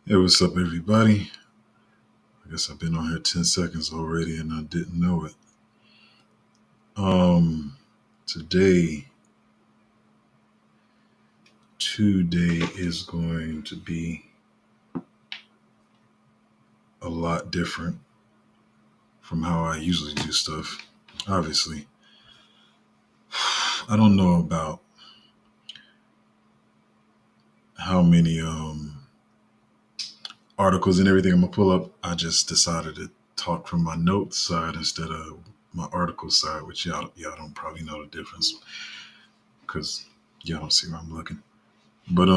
Hey, what's up, everybody? I guess I've been on here 10 seconds already and I didn't know it. Um, today, today is going to be a lot different from how I usually do stuff. Obviously, I don't know about how many articles and everything I'm gonna pull up. I just decided to talk from my notes side instead of my article side, which y'all don't probably know the difference because y'all don't see where I'm looking. But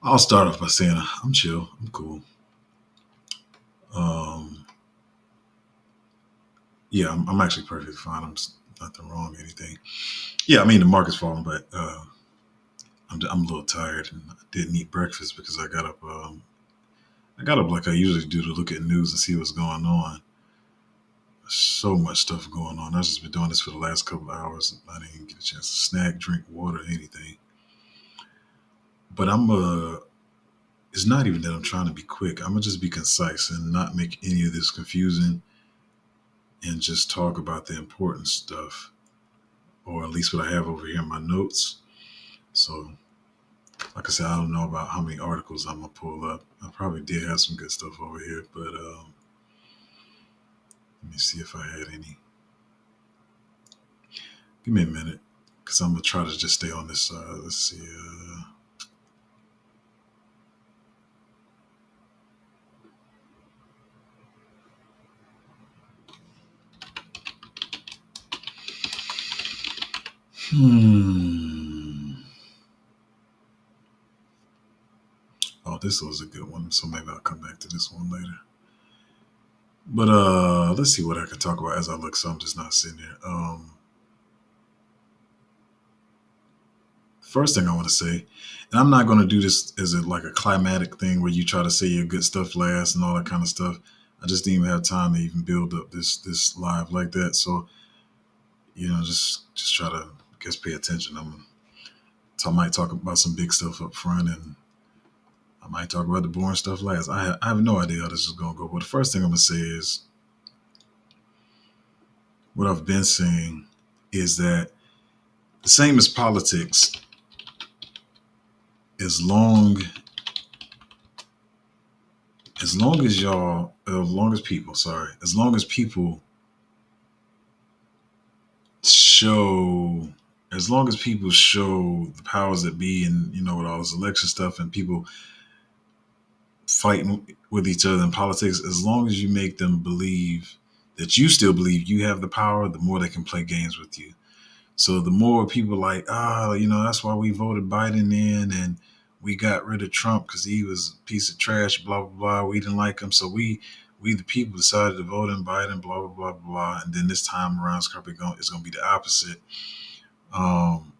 I'll start off by saying I'm chill. I'm cool. Um, yeah, I'm actually perfectly fine. Nothing wrong, anything. Yeah, I mean the market's falling, but I'm a little tired and I didn't eat breakfast because I got up. I got up like I usually do to look at news and see what's going on. So much stuff going on. I've just been doing this for the last couple of hours. I didn't even get a chance to snack, drink water, anything. But it's not even that I'm trying to be quick. I'm gonna just be concise and not make any of this confusing and just talk about the important stuff, or at least what I have over here in my notes. So, like I said, I don't know about how many articles I'm gonna pull up. I probably did have some good stuff over here, but let me see if I had any. Give me a minute, because I'm gonna try to just stay on this side. Let's see. Hmm. Oh, this was a good one. So maybe I'll come back to this one later. But let's see what I can talk about as I look. So I'm just not sitting here. First thing I want to say, and I'm not going to do this as like a climatic thing where you try to say your good stuff last and all that kind of stuff. I just didn't even have time to even build up this live like that. So just try to pay attention. I might talk about some big stuff up front, and I might talk about the boring stuff last. I have no idea how this is going to go. But the first thing I'm going to say is what I've been saying is that the same as politics, as long as long as people show, as long as people show the powers that be, and with all this election stuff and people fighting with each other in politics, as long as you make them believe that you still believe you have the power, the more they can play games with you. So the more people like, that's why we voted Biden in and we got rid of Trump because he was a piece of trash, blah, blah, blah. We didn't like him. So we the people decided to vote in Biden, blah, blah, blah, blah. And then this time around, it's going to be the opposite. Um,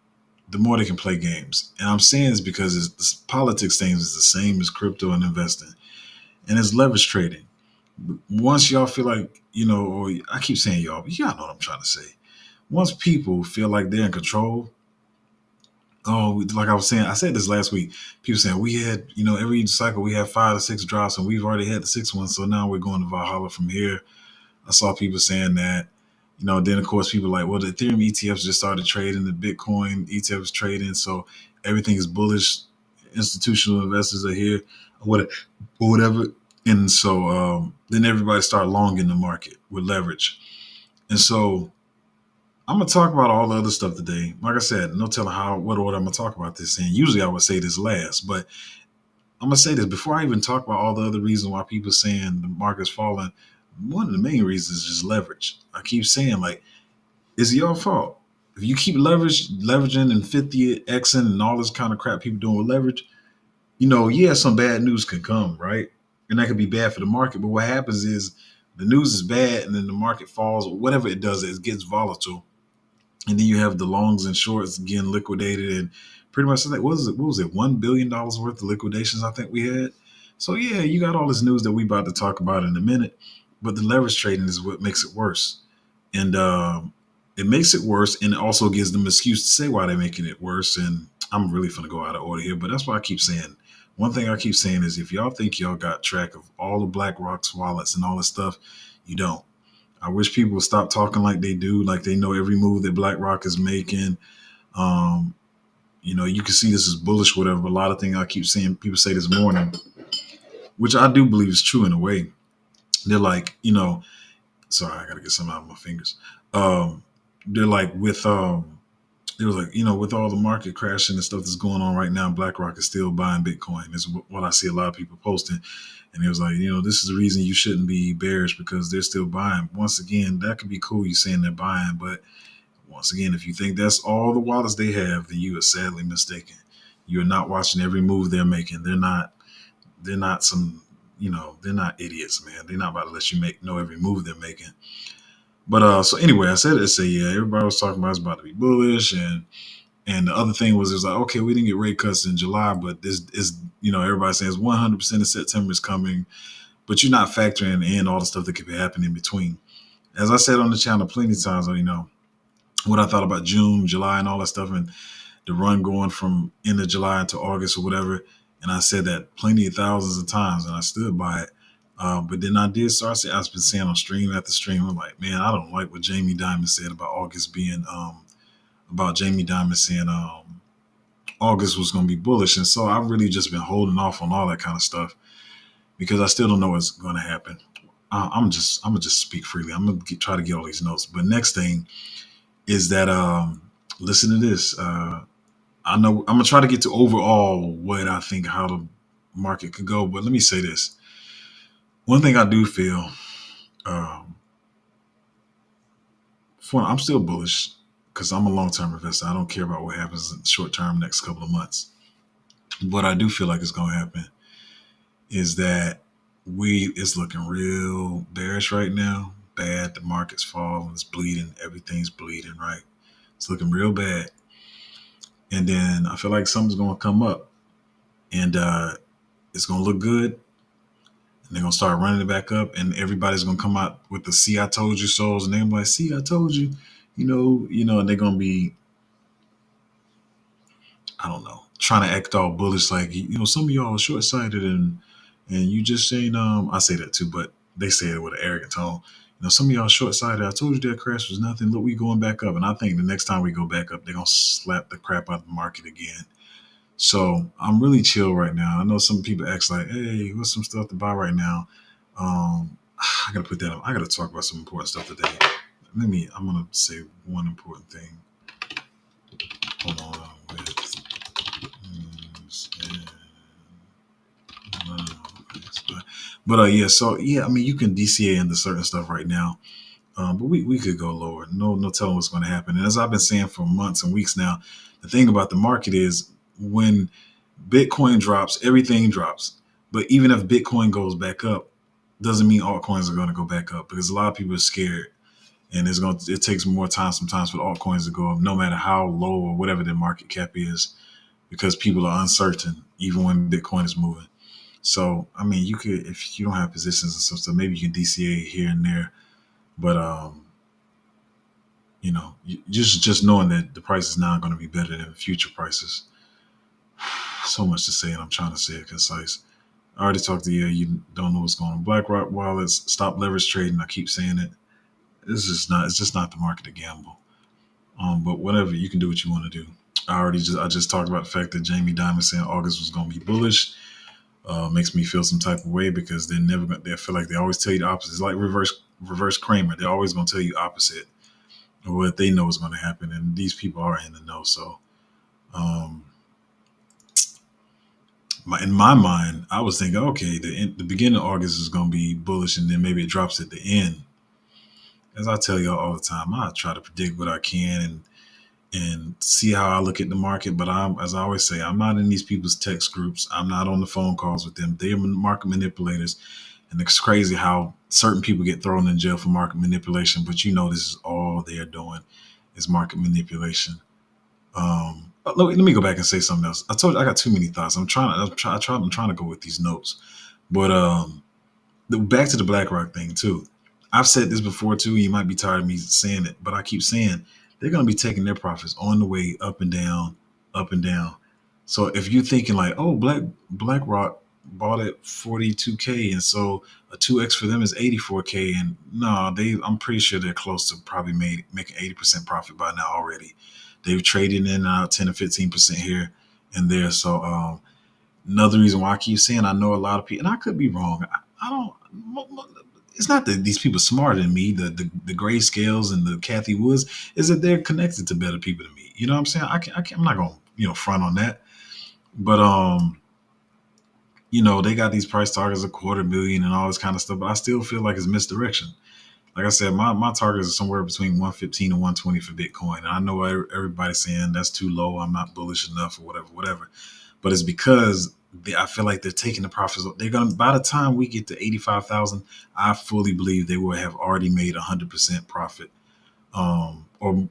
the more they can play games. And I'm saying this because this politics thing is the same as crypto and investing. And it's leverage trading. Once y'all feel like, or I keep saying y'all, but y'all know what I'm trying to say. Once people feel like they're in control, oh, like I was saying, I said this last week. People saying we had, every cycle we have 5 to 6 drops, and we've already had the sixth one, so now we're going to Valhalla from here. I saw people saying that, then of course people like, well, the Ethereum ETFs just started trading, the Bitcoin ETFs trading, so everything is bullish. Institutional investors are here, or whatever, and so then everybody start long in the market with leverage, and so I'm gonna talk about all the other stuff today. Like I said, no telling what order I'm gonna talk about this in. Usually I would say this last, but I'm gonna say this before I even talk about all the other reasons why people saying the market's falling. One of the main reasons is just leverage. I keep saying like it's your fault. If you keep leveraging and 50xing and all this kind of crap people doing with leverage, yeah, some bad news can come, right? And that could be bad for the market. But what happens is the news is bad and then the market falls, or whatever it does, it gets volatile, and then you have the longs and shorts getting liquidated, and pretty much like what was it, $1 billion worth of liquidations I think we had. So yeah, you got all this news that we about to talk about in a minute, but the leverage trading is what makes it worse, and it makes it worse, and it also gives them an excuse to say why they're making it worse. And I'm really finna go out of order here, but that's why I keep saying. One thing I keep saying is if y'all think y'all got track of all the BlackRock's wallets and all this stuff, you don't. I wish people would stop talking like they do, like they know every move that BlackRock is making. Um, you can see this is bullish, whatever. But a lot of things I keep seeing people say this morning, which I do believe is true in a way. They're like, sorry, I gotta get some out of my fingers. Um, they're like it was like, with all the market crashing and stuff that's going on right now, BlackRock is still buying Bitcoin. Is what I see a lot of people posting. And it was like, this is the reason you shouldn't be bearish because they're still buying. Once again, that could be cool. You saying they're buying, but once again, if you think that's all the wallets they have, then you are sadly mistaken. You are not watching every move they're making. They're not. They're not some. They're not idiots, man. They're not about to let you know every move they're making. But so anyway, I said it to say, yeah, everybody was talking about it's about to be bullish, and the other thing was it was like, okay, we didn't get rate cuts in July, but this is everybody says 100% of September is coming, but you're not factoring in all the stuff that could be happening in between. As I said on the channel plenty of times, what I thought about June, July, and all that stuff, and the run going from end of July into August or whatever. And I said that plenty of thousands of times, and I stood by it. But then I did start saying, I've been saying on stream after stream, I'm like, man, I don't like what Jamie Dimon said about August being, about Jamie Dimon saying August was going to be bullish. And so I've really just been holding off on all that kind of stuff because I still don't know what's going to happen. I'm gonna just speak freely. I'm gonna try to get all these notes. But next thing is that listen to this. I know I'm gonna try to get to overall what I think how the market could go, but let me say this. One thing I do feel, um, I'm still bullish because I'm a long-term investor. I don't care about what happens in the short term, next couple of months. What I do feel like is gonna happen is that it's looking real bearish right now. Bad. The market's falling. It's bleeding. Everything's bleeding. Right. It's looking real bad. And then I feel like something's gonna come up, and it's gonna look good, and they're gonna start running it back up, and everybody's gonna come out with the "See, I told you" souls, and they're like, "See, I told you," and they're gonna be, I don't know, trying to act all bullish, like some of y'all are short sighted, and you just saying, I say that too, but they say it with an arrogant tone. Some of y'all short sighted. I told you that crash was nothing. Look, we going back up, and I think the next time we go back up, they're gonna slap the crap out of the market again. So I'm really chill right now. I know some people ask like, "Hey, what's some stuff to buy right now?" I gotta put that up. I gotta talk about some important stuff today. I'm gonna say one important thing. Hold on. But yeah, so yeah, I mean, you can DCA into certain stuff right now, but we could go lower. No telling what's going to happen. And as I've been saying for months and weeks now, the thing about the market is when Bitcoin drops, everything drops. But even if Bitcoin goes back up, doesn't mean altcoins are going to go back up because a lot of people are scared, and it takes more time sometimes for altcoins to go up, no matter how low or whatever their market cap is, because people are uncertain even when Bitcoin is moving. So I mean, you could, if you don't have positions and stuff, maybe you can DCA here and there, but just knowing that the price is now going to be better than future prices. So much to say, and I'm trying to say it concise. I already talked to you. You don't know what's going on. BlackRock wallets, stop leverage trading. I keep saying it. It's just not the market to gamble. But whatever, you can do what you want to do. I just talked about the fact that Jamie Dimon saying August was going to be bullish. Makes me feel some type of way because they feel like they always tell you the opposite. It's like reverse Kramer. They're always going to tell you opposite of what they know is going to happen. And these people are in the know. So, in my mind, I was thinking, okay, the beginning of August is going to be bullish, and then maybe it drops at the end. As I tell y'all all the time, I try to predict what I can and see how I look at the market. But as I always say, I'm not in these people's text groups. I'm not on the phone calls with them. They're market manipulators. And it's crazy how certain people get thrown in jail for market manipulation. But this is all they're doing is market manipulation. Let me go back and say something else. I told you I got too many thoughts. I'm trying to go with these notes. But back to the BlackRock thing too. I've said this before too. You might be tired of me saying it, but I keep saying they're going to be taking their profits on the way up and down, up and down. So if you're thinking like, oh, BlackRock bought at 42K, and so a 2x for them is 84K, and no, I'm pretty sure they're close to probably making 80% profit by now already. They've traded in 10 or 15% here and there. So another reason why I keep saying I know a lot of people, and I could be wrong. I don't. It's not that these people are smarter than me. The Gray Scales and the Kathy Woods is that they're connected to better people than me. You know what I'm saying? I'm not gonna front on that. But they got these price targets a quarter million and all this kind of stuff. But I still feel like it's misdirection. Like I said, my targets are somewhere between 115 and 120 for Bitcoin. And I know everybody's saying that's too low. I'm not bullish enough or whatever. But it's because I feel like they're taking the profits. They're gonna by the time we get to 85,000, I fully believe they will have already made 100% profit, or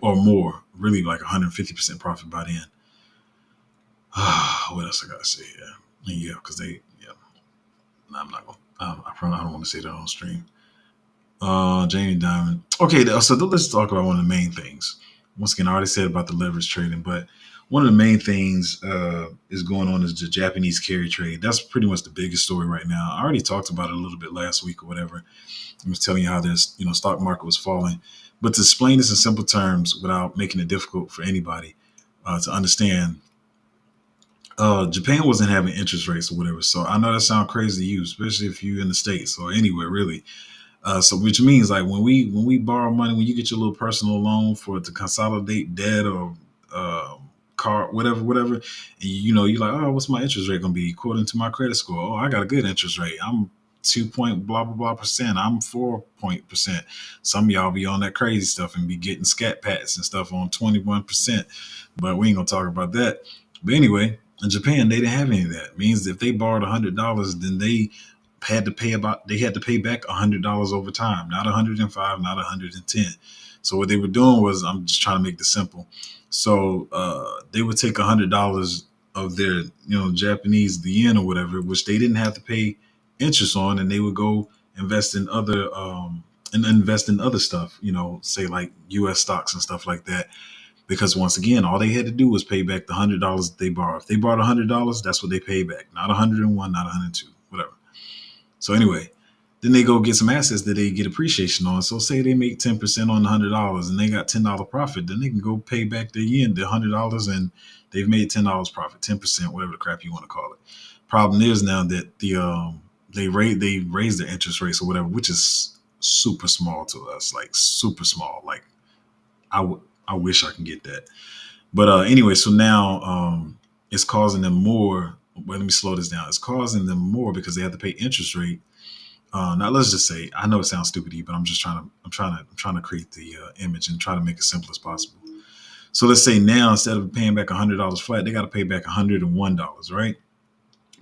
more, really like 150% profit by then. What else I gotta say here? Yeah, because no, I'm not gonna. I probably I don't want to say that on stream. Jamie Dimon. Okay, so let's talk about one of the main things. Once again, I already said about the leverage trading, but one of the main things is going on is the Japanese carry trade. That's pretty much the biggest story right now. I already talked about it a little bit last week or whatever. I was telling you how this, stock market was falling. But to explain this in simple terms without making it difficult for anybody to understand, Japan wasn't having interest rates or whatever. So I know that sounds crazy to you, especially if you're in the States or anywhere really. So which means like when we borrow money, when you get your little personal loan for to consolidate debt or car, whatever, and you're like, oh, what's my interest rate gonna be according to my credit score? Oh, I got a good interest rate. I'm 2 point blah blah blah percent. I'm 4 percent. Some of y'all be on that crazy stuff and be getting scat pats and stuff on 21%. But we ain't gonna talk about that. But anyway, in Japan, they didn't have any of that. It means if they borrowed $100, then they had to pay back $100 over time, not 105, not 110. So what they were doing was, I'm just trying to make this simple. So they would take $100 of their Japanese the yen or whatever, which they didn't have to pay interest on, and they would go invest in other stuff, say like U.S. stocks and stuff like that. Because once again, all they had to do was pay back the $100 that they borrowed. If they borrowed $100, that's what they pay back, not 101, not 102, whatever. So anyway, then they go get some assets that they get appreciation on. So say they make 10% on the $100 and they got $10 profit, then they can go pay back the yen, the $100, and they've made $10 profit, 10%, whatever the crap you want to call it. Problem is now that they raise the interest rates or whatever, which is super small to us, like super small. Like I wish I can get that. But anyway, so now it's causing them more. Well, let me slow this down. It's causing them more because they have to pay interest rate. Now let's just say, I know it sounds stupid to you, but I'm trying to create the image and try to make it simple as possible. So let's say now instead of paying back $100 flat, they got to pay back $101, right?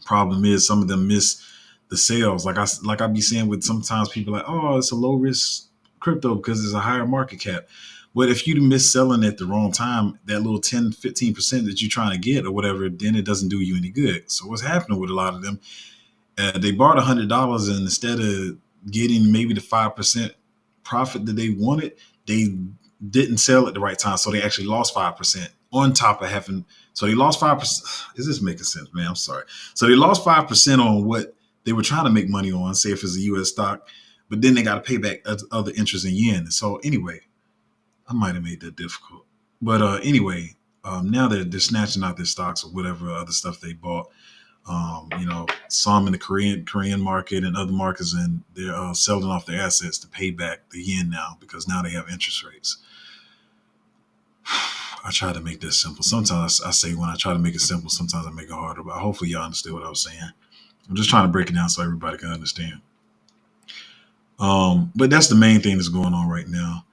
Problem is some of them miss the sales. Like I be saying with sometimes people like, oh, it's a low risk crypto because it's a higher market cap. But if you miss selling at the wrong time, that little 10, 15% that you're trying to get or whatever, then it doesn't do you any good. So what's happening with a lot of them, they borrowed $100 and instead of getting maybe the 5% profit that they wanted, they didn't sell at the right time. So they actually lost 5% on top of having, so they lost 5%. Is this making sense, man? I'm sorry. So they lost 5% on what they were trying to make money on, say if it's a US stock, but then they got to pay back other interest in yen. So anyway, I might have made that difficult. But anyway, now they're snatching out their stocks or whatever other stuff they bought. Some in the Korean market and other markets, and they're selling off their assets to pay back the yen now because now they have interest rates. I try to make this simple. Sometimes I say when I try to make it simple, sometimes I make it harder. But hopefully y'all understood what I was saying. I'm just trying to break it down so everybody can understand. But that's the main thing that's going on right now.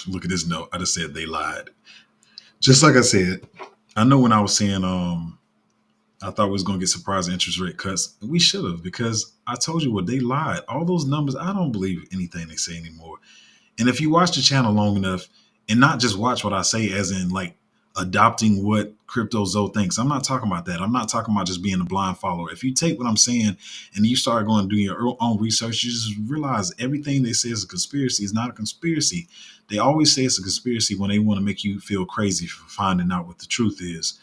Look at this note. I just said they lied. Just like I said, I know when I was saying I thought we was going to get surprise interest rate cuts. We should have, because I told you what, they lied. All those numbers, I don't believe anything they say anymore. And if you watch the channel long enough and not just watch what I say as in like adopting what Crypto Zoe thinks, I'm not talking about that. I'm not talking about just being a blind follower. If you take what I'm saying and you start going to do your own research, you just realize everything they say is a conspiracy is not a conspiracy. They always say it's a conspiracy when they want to make you feel crazy for finding out what the truth is.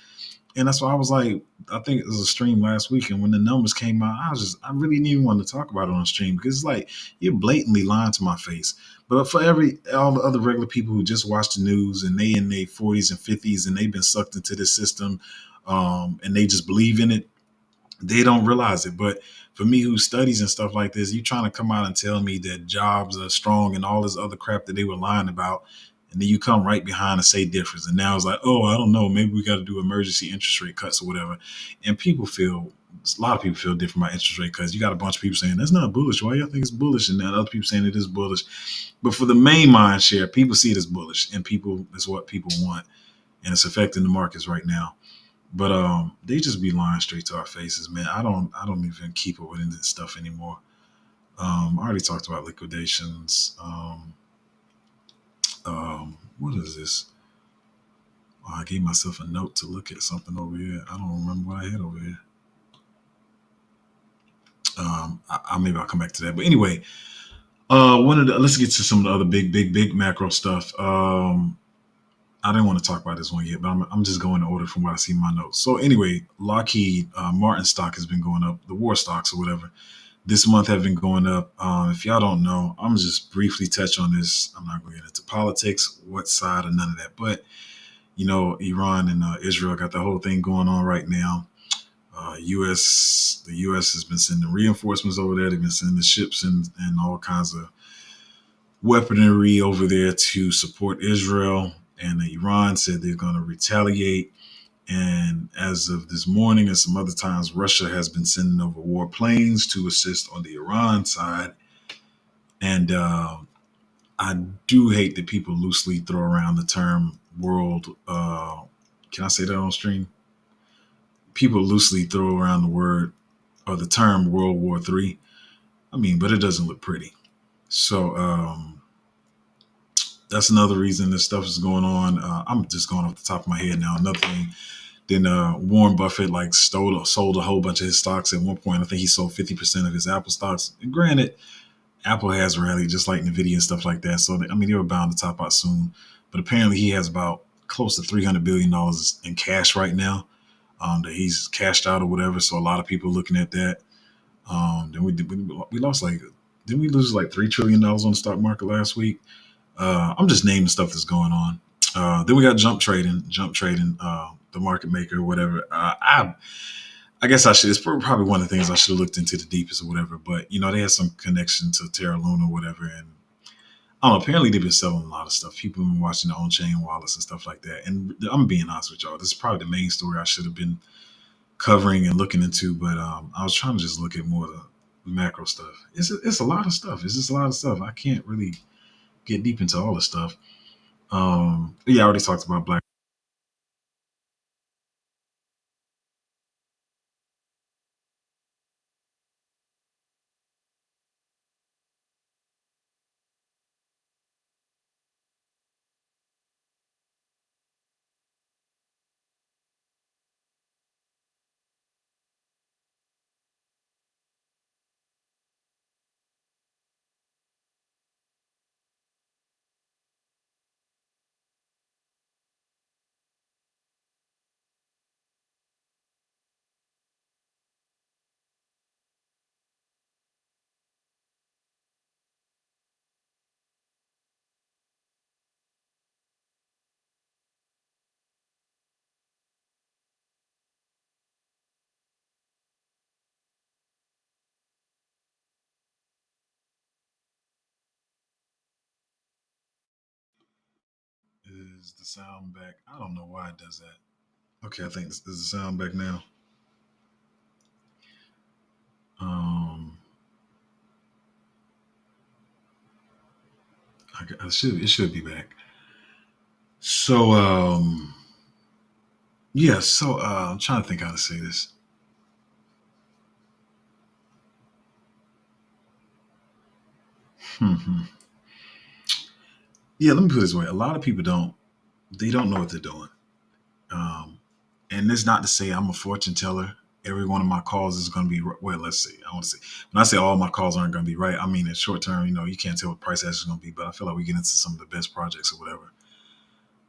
And that's why I was like, I think it was a stream last week, and when the numbers came out, I really didn't even want to talk about it on stream because it's like you're blatantly lying to my face. But for all the other regular people who just watch the news and they in their 40s and 50s and they've been sucked into this system, and they just believe in it, they don't realize it. But for me, who studies and stuff like this, you trying to come out and tell me that jobs are strong and all this other crap that they were lying about, and then you come right behind and say different. And now it's like, oh, I don't know, maybe we got to do emergency interest rate cuts or whatever. And a lot of people feel different about interest rate cuts. You got a bunch of people saying that's not bullish. Why y'all think it's bullish? And then other people saying it is bullish. But for the main mind share, people see it as bullish, and people is what people want, and it's affecting the markets right now. But they just be lying straight to our faces, man. I don't even keep up with any of this stuff anymore. I already talked about liquidations. What is this? Oh, I gave myself a note to look at something over here. I don't remember what I had over here. Maybe I'll come back to that. But anyway, let's get to some of the other big macro stuff. I didn't want to talk about this one yet, but I'm just going in order from what I see in my notes. So anyway, Lockheed Martin stock has been going up. The war stocks or whatever this month have been going up. If y'all don't know, I'm just briefly touch on this. I'm not going to get into politics, what side, or none of that. But Iran and Israel got the whole thing going on right now. The U.S. has been sending reinforcements over there. They've been sending the ships and all kinds of weaponry over there to support Israel. And Iran said they're going to retaliate. And as of this morning and some other times, Russia has been sending over warplanes to assist on the Iran side. And I do hate that people loosely throw around the term world. Can I say that on stream? People loosely throw around the word or the term World War III. I mean, but it doesn't look pretty. So that's another reason this stuff is going on. I'm just going off the top of my head now. Another thing, then Warren Buffett sold a whole bunch of his stocks at one point. I think he sold 50% of his Apple stocks. And granted, Apple has rallied just like Nvidia and stuff like that. So they were bound to top out soon. But apparently, he has about close to $300 billion in cash right now that he's cashed out or whatever. So a lot of people looking at that. Then we lost didn't we lose like $3 trillion on the stock market last week? I'm just naming stuff that's going on. Then we got jump trading, the market maker or whatever. I guess I should. It's probably one of the things I should have looked into the deepest or whatever. But they had some connection to Terra Luna or whatever, and I don't know. Apparently, they've been selling a lot of stuff. People have been watching their own chain wallets and stuff like that. And I'm being honest with y'all. This is probably the main story I should have been covering and looking into. But I was trying to just look at more of the macro stuff. It's a lot of stuff. It's just a lot of stuff. I can't really get deep into all the stuff. Yeah, I already talked about Black. Is the sound back? I don't know why it does that. Okay, I think is the sound back now. Um, it should be back. So yeah. So I'm trying to think how to say this. Hmm. Yeah, let me put it this way. A lot of people don't know what they're doing. Um, and it's not to say I'm a fortune teller. Every one of my calls is going to be well. Let's see. I want to say when I say all my calls aren't going to be right, I mean in short term. You can't tell what price action is going to be. But I feel like we get into some of the best projects or whatever.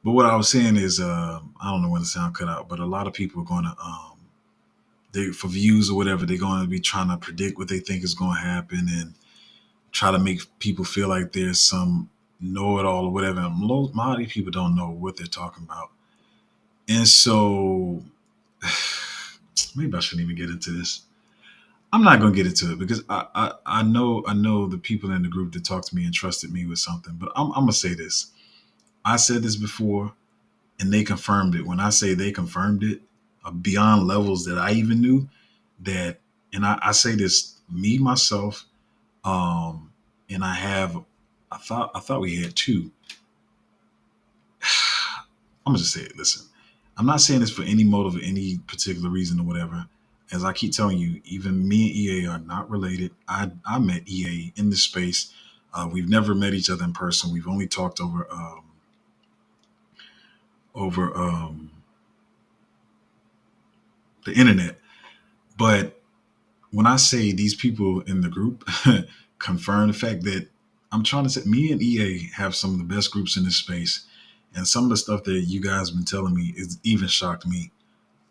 But what I was saying is, I don't know when the sound cut out, but a lot of people are going to, they for views or whatever, they're going to be trying to predict what they think is going to happen and try to make people feel like there's some know-it-all or whatever. And a lot of these people don't know what they're talking about, and so maybe I shouldn't even get into this. I'm not gonna get into it because I know the people in the group that talked to me and trusted me with something. But I'm gonna say this. I said this before, and they confirmed it. When I say they confirmed it, beyond levels that I even knew that, and I say this me myself, and I have. I thought we had two. I'm gonna just say it. Listen, I'm not saying this for any motive or any particular reason or whatever. As I keep telling you, even me and EA are not related. I met EA in this space. We've never met each other in person. We've only talked over the internet. But when I say these people in the group confirm the fact that I'm trying to say, me and EA have some of the best groups in this space, and some of the stuff that you guys have been telling me is even shocked me.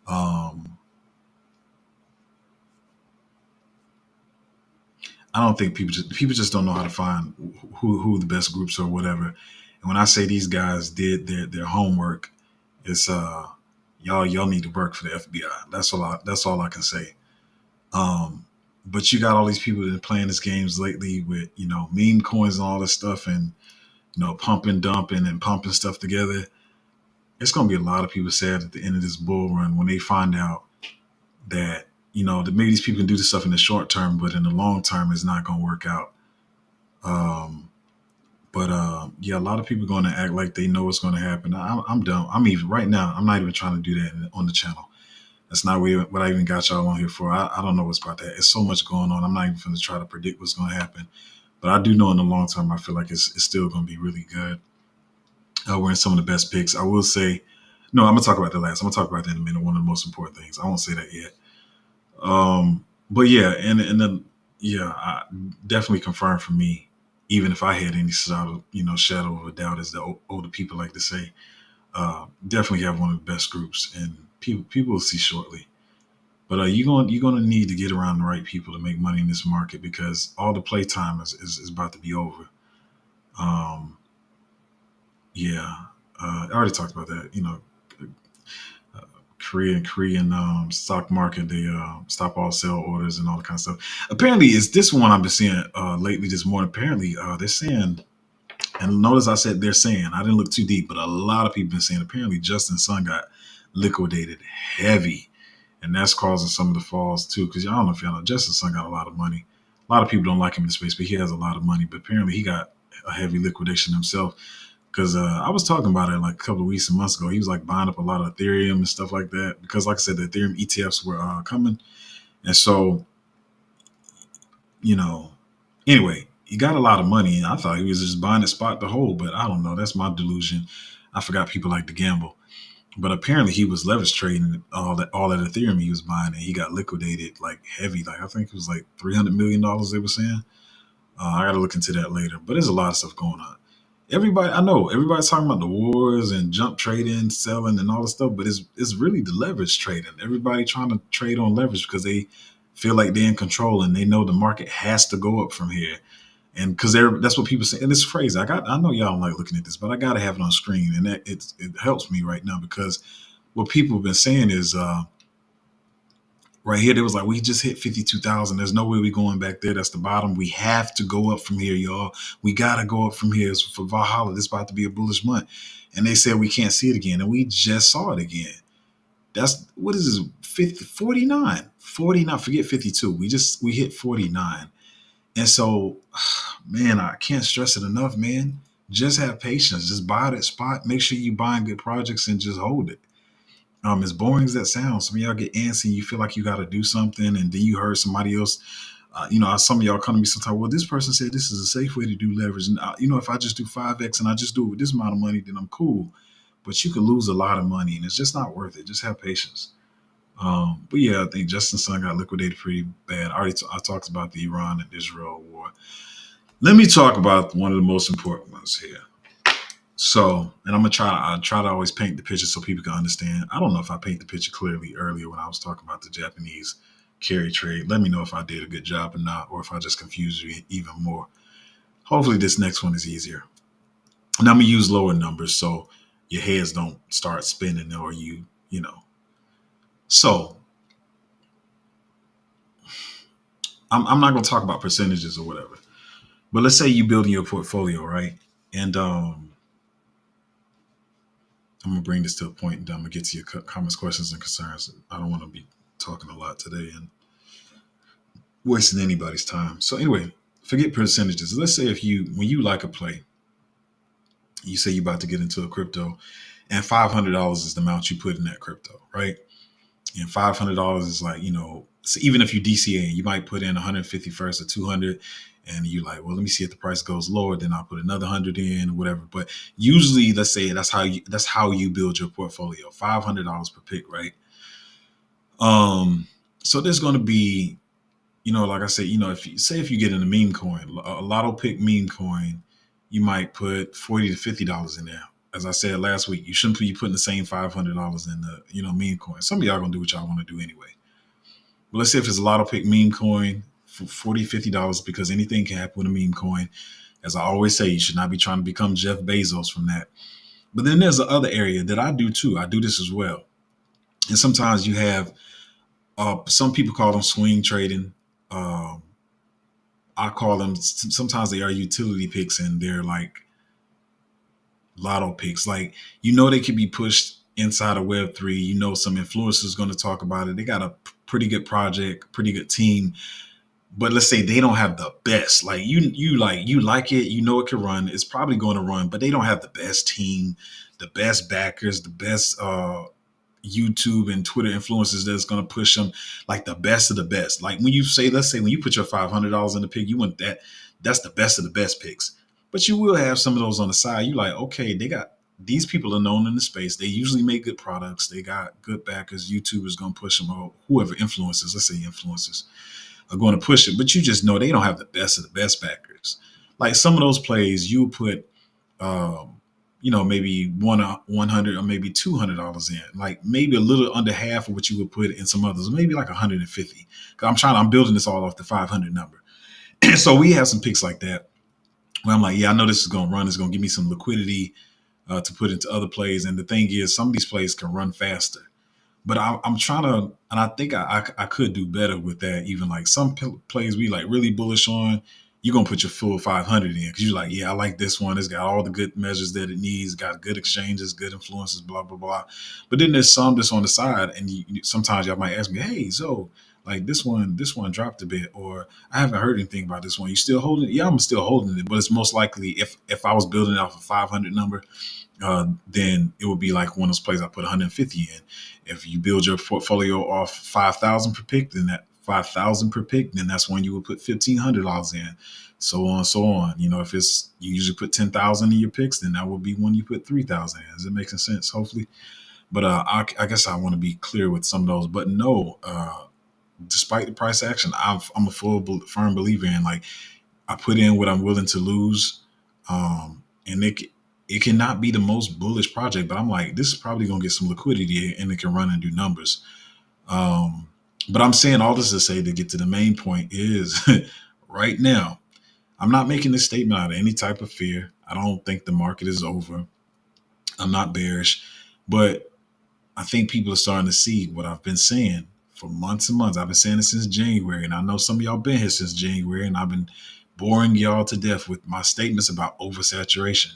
Um, I don't think people just don't know how to find who the best groups are, or whatever. And when I say these guys did their homework, it's y'all need to work for the FBI. That's all I can say. Um, but you got all these people that are playing these games lately with meme coins and all this stuff, and pumping, dumping, and pumping stuff together. It's gonna be a lot of people sad at the end of this bull run when they find out that that maybe these people can do this stuff in the short term, but in the long term, it's not gonna work out. Um, but yeah, a lot of people are going to act like they know what's going to happen. I'm done. I'm even right now. I'm not even trying to do that on the channel. That's not what I even got y'all on here for. I don't know what's about that. It's so much going on. I'm not even going to try to predict what's going to happen. But I do know in the long term, I feel like it's still going to be really good. We're in some of the best picks. I will say, no, I'm going to talk about that last. I'm going to talk about that in a minute. One of the most important things. I won't say that yet. But yeah, and then yeah, definitely confirmed for me. Even if I had any shadow of a doubt, as the older people like to say, definitely have one of the best groups, and people will see shortly. But you're gonna need to get around the right people to make money in this market because all the playtime is about to be over. Um, yeah, I already talked about that. Uh, Korean stock market, they stop all sell orders and all that kind of stuff. Apparently, it's this one I've been seeing lately this morning. Apparently, they're saying, and notice I said they're saying, I didn't look too deep, but a lot of people been saying apparently Justin Sun got liquidated heavy, and that's causing some of the falls too. Because I don't know if y'all know, Justin Sun got a lot of money. A lot of people don't like him in the space, but he has a lot of money. But apparently, he got a heavy liquidation himself. Because I was talking about it like a couple of weeks and months ago. He was like buying up a lot of Ethereum and stuff like that. Because, like I said, the Ethereum ETFs were coming, and so you know, anyway, he got a lot of money, and I thought he was just buying a spot to hold. But I don't know. That's my delusion. I forgot people like to gamble. But apparently he was leverage trading all that Ethereum he was buying, and he got liquidated like heavy. Like I think it was like $300 million they were saying. I got to look into that later. But there's a lot of stuff going on. Everybody, I know everybody's talking about the wars and jump trading, selling, and all this stuff, but it's really the leverage trading. Everybody trying to trade on leverage because they feel like they're in control and they know the market has to go up from here. And because that's what people say. And it's crazy. I know y'all don't like looking at this, but I got to have it on screen, and it helps me right now because what people have been saying is right here, they was like, we just hit 52,000. There's no way we going back there. That's the bottom. We have to go up from here, y'all. We got to go up from here. It's for Valhalla. This about to be a bullish month. And they said we can't see it again. And we just saw it again. That's, what is this? 50, 49. 49, forget 52. We hit 49. And so, man, I can't stress it enough, man. Just have patience. Just buy that spot. Make sure you buying good projects and just hold it. As boring as that sounds, some of y'all get antsy and you feel like you got to do something, and then you heard somebody else. Some of y'all come to me sometimes. Well, this person said this is a safe way to do leverage, and if I just do 5x and I just do it with this amount of money, then I'm cool. But you could lose a lot of money, and it's just not worth it. Just have patience. But yeah, I think Justin Sun got liquidated pretty bad. I talked about the Iran and Israel war. Let me talk about one of the most important ones here. So, and I try to always paint the picture so people can understand. I don't know if I paint the picture clearly earlier when I was talking about the Japanese carry trade. Let me know if I did a good job or not, or if I just confused you even more. Hopefully, this next one is easier. And I'm gonna use lower numbers so your heads don't start spinning or you know. So I'm not gonna talk about percentages or whatever. But let's say you building your portfolio, right? And I'm gonna bring this to a point, and I'm gonna get to your comments, questions, and concerns. I don't want to be talking a lot today and wasting anybody's time. So anyway, forget percentages. Let's say if you when you like a play, you say you're about to get into a crypto, and $500 is the amount you put in that crypto, right? And $500 is like, so even if you DCA, you might put in 150 first or 200, and you like, well, let me see if the price goes lower, then I'll put another 100 in or whatever. But usually, let's say that's how you build your portfolio, $500 per pick, right? So there's going to be, like I said, if you get in a meme coin, a lotto pick meme coin, you might put $40 to $50 in there. As I said last week, you shouldn't be putting the same $500 in the meme coin. Some of y'all gonna do what y'all want to do anyway. But let's say if it's a lotto pick meme coin for $40 to $50, because anything can happen with a meme coin. As I always say, you should not be trying to become Jeff Bezos from that. But then there's the other area that I do too. I do this as well. And sometimes you have some people call them swing trading. Um, I call them, sometimes they are utility picks, and they're like lotto picks. Like, they could be pushed inside of Web3. Some influencers going to talk about it. They got a pretty good project, pretty good team. But let's say they don't have the best. Like, you like it, it can run. It's probably going to run, but they don't have the best team, the best backers, the best YouTube and Twitter influencers that's going to push them, like the best of the best. Like when you say, let's say when you put your $500 in the pick, you want that's the best of the best picks. But you will have some of those on the side. You like, okay, these people are known in the space. They usually make good products. They got good backers. YouTubers going to push them, or whoever influencers, let's say influencers, are going to push it. But you just know they don't have the best of the best backers. Like some of those plays, you put maybe 100 or maybe $200 in, like maybe a little under half of what you would put in some others, maybe like 150. Because I'm building this all off the 500 number. And so we have some picks like that where I'm like, yeah, I know this is going to run. It's going to give me some liquidity to put into other plays. And the thing is, some of these plays can run faster. But I'm trying to, and I think I could do better with that. Even like some plays we like really bullish on, you're going to put your full 500 in because you're like, yeah, I like this one. It's got all the good measures that it needs, got good exchanges, good influences, blah, blah, blah. But then there's some that's on the side. And sometimes y'all might ask me, hey, so like this one dropped a bit, or I haven't heard anything about this one. You still holding it? Yeah, I'm still holding it. But it's most likely if I was building it off a 500 number, then it would be like one of those plays I put 150 in. If you build your portfolio off 5,000 per pick, then that 5,000 per pick, then that's when you would put $1,500 in, so on, so on. If it's you usually put 10,000 in your picks, then that would be when you put 3,000 in. Is it making sense? Hopefully, but I guess I want to be clear with some of those. But no, despite the price action, I'm a firm believer in, like, I put in what I'm willing to lose, and it cannot be the most bullish project, but I'm like, this is probably gonna get some liquidity and it can run and do numbers. But I'm saying all this to say, to get to the main point is right now, I'm not making this statement out of any type of fear. I don't think the market is over. I'm not bearish, but I think people are starting to see what I've been saying for months and months. I've been saying it since January, and I know some of y'all been here since January, and I've been boring y'all to death with my statements about oversaturation.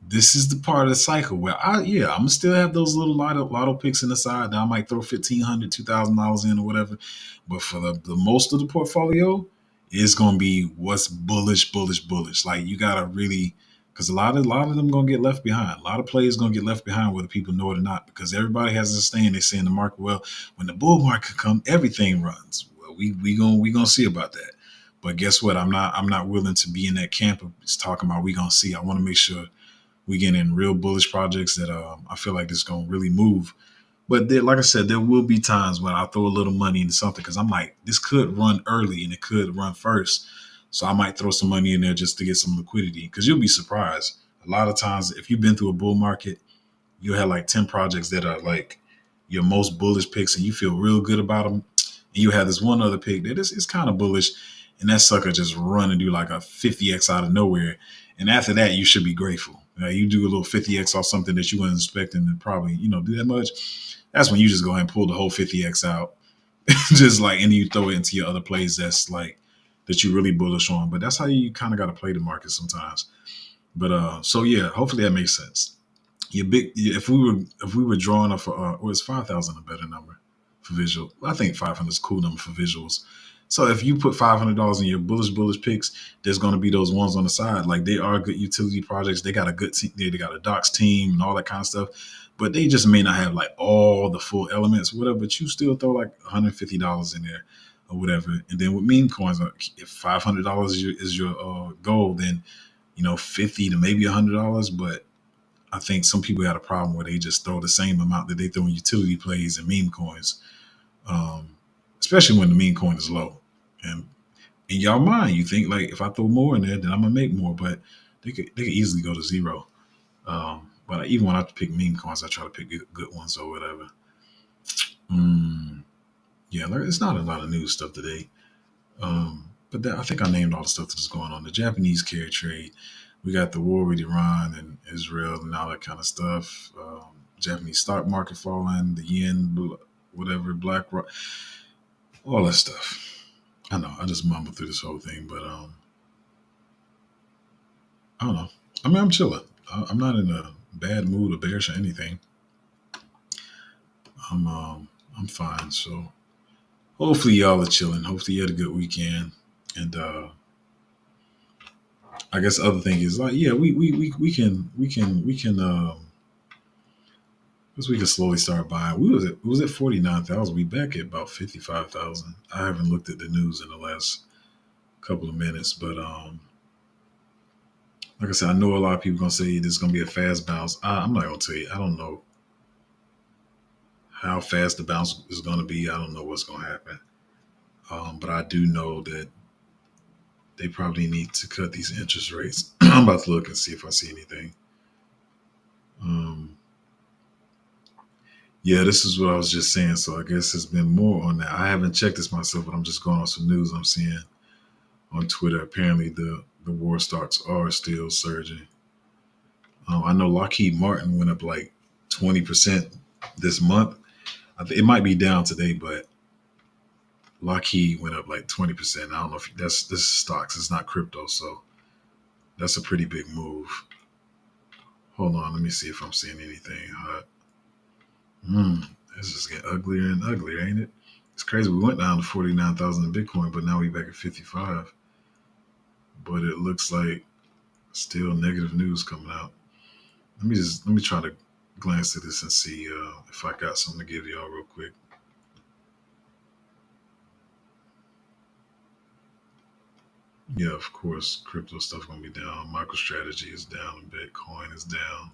This is the part of the cycle where I'm gonna still have those little lotto picks in the side. Now I might throw $1,500, $2,000 in or whatever, but for the most of the portfolio, it's gonna be what's bullish, bullish, bullish. Like, you gotta really, because a lot of them gonna get left behind. A lot of players gonna get left behind, whether people know it or not, because everybody has this thing they say in the market. Well, when the bull market come, everything runs. Well, we gonna see about that. But guess what? I'm not willing to be in that camp of just talking about we gonna see. I want to make sure we get in real bullish projects that I feel like this is going to really move. But like I said, there will be times when I throw a little money into something because I'm like, this could run early and it could run first. So I might throw some money in there just to get some liquidity, because you'll be surprised. a lot of times if you've been through a bull market, you'll have like 10 projects that are like your most bullish picks and you feel real good about them. And you have this one other pick that is kind of bullish, and that sucker just run and do like a 50x out of nowhere. And after that, you should be grateful. You do a little 50x off something that you weren't expecting to probably, do that much. That's when you just go ahead and pull the whole 50x out. Just like, and you throw it into your other plays that's like, that you're really bullish on. But that's how you kind of got to play the market sometimes. But so yeah, hopefully that makes sense. Your big if we were drawing up for was 5,000 a better number for visual. I think 500 is a cool number for visuals. So if you put $500 in your bullish picks, there's going to be those ones on the side. Like they are good utility projects. They got a good team. They got a docs team and all that kind of stuff. But they just may not have like all the full elements, whatever. But you still throw like $150 in there or whatever. And then with meme coins, if $500 is your goal, then 50 to maybe $100. But I think some people got a problem where they just throw the same amount that they throw in utility plays and meme coins, um, especially when the meme coin is low. And in your mind, you think like if I throw more in there, then I'm gonna make more. But they could easily go to zero. But even when I pick meme coins, I try to pick good ones or whatever. Mm, yeah, it's not a lot of news stuff today. But I think I named all the stuff that's going on. The Japanese carry trade. We got the war with Iran and Israel and all that kind of stuff. Japanese stock market falling, the yen, whatever, BlackRock, all that stuff. I know. I just mumbled through this whole thing, but I don't know. I mean, I'm chilling. I'm not in a bad mood or bearish or anything. I'm fine. So hopefully y'all are chilling. Hopefully you had a good weekend. And I guess the other thing is like, yeah, we can because we can slowly start buying. We was at 49,000. We back at about 55,000. I haven't looked at the news in the last couple of minutes, but like I said, I know a lot of people gonna say this is gonna be a fast bounce. I'm not gonna tell you. I don't know how fast the bounce is gonna be. I don't know what's gonna happen. But I do know that they probably need to cut these interest rates. I'm about to look and see if I see anything. Um, yeah, this is what I was just saying. So I guess there's been more on that. I haven't checked this myself, but I'm just going on some news I'm seeing on Twitter. Apparently, the war stocks are still surging. I know Lockheed Martin went up like 20% this month. It might be down today, but Lockheed went up like 20%. I don't know if that's this is stocks. It's not crypto, so that's a pretty big move. Hold on, let me see if I'm seeing anything hot. Hmm, this is getting uglier and uglier, ain't it? It's crazy. We went down to 49,000 in Bitcoin, but now we back at 55. But it looks like still negative news coming out. Let me try to glance at this and see if I got something to give y'all real quick. Yeah, of course, crypto stuff gonna be down. MicroStrategy is down. Bitcoin is down.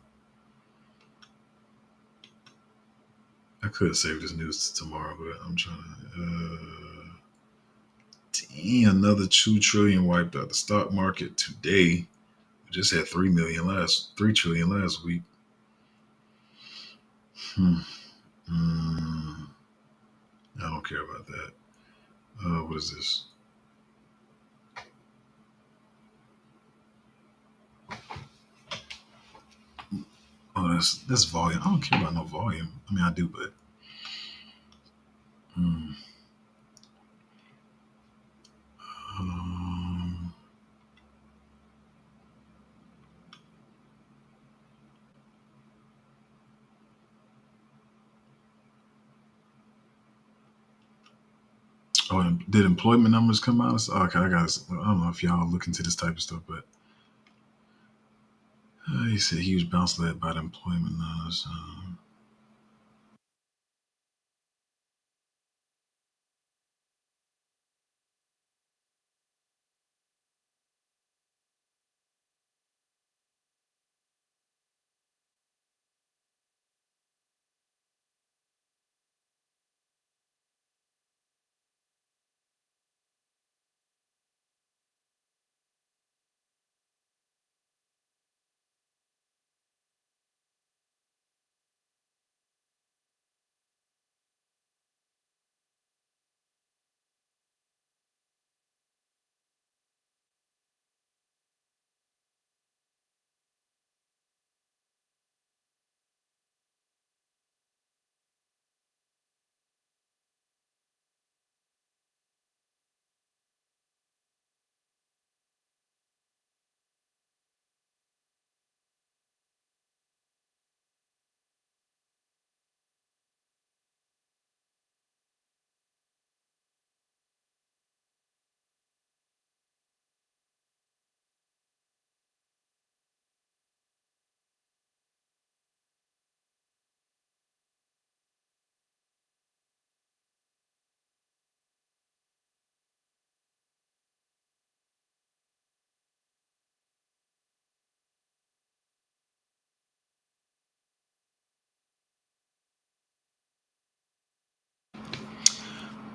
I could save this news to tomorrow, but I'm trying to. Dang, another 2 trillion wiped out the stock market today. We just had 3 trillion last week. Hmm. Mm, I don't care about that. What is this? Oh, that's volume. I don't care about no volume. I mean, I do, but hmm. Um, oh, and did employment numbers come out? Okay, I got. I don't know if y'all look into this type of stuff, but he said huge bounce led by the employment numbers.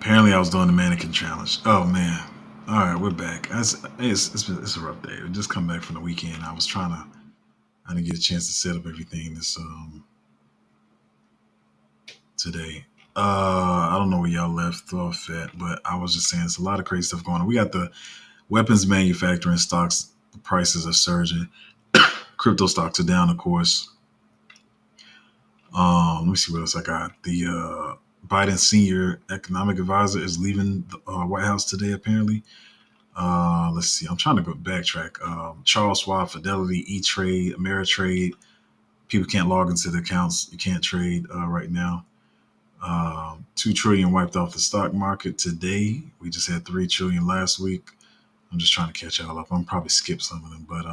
Apparently, I was doing the mannequin challenge. Oh man! All right, we're back. It's a rough day. We just come back from the weekend. I didn't get a chance to set up everything this today. I don't know where y'all left off at, but I was just saying it's a lot of crazy stuff going on. We got the weapons manufacturing stocks. The prices are surging. Crypto stocks are down, of course. Let me see what else I got. The Biden senior economic advisor is leaving the White House today, apparently. Let's see. I'm trying to go backtrack. Charles Schwab, Fidelity, E Trade, Ameritrade. People can't log into the accounts. You can't trade right now. 2 trillion wiped off the stock market today. We just had 3 trillion last week. I'm just trying to catch y'all up. I'm probably skip some of them, but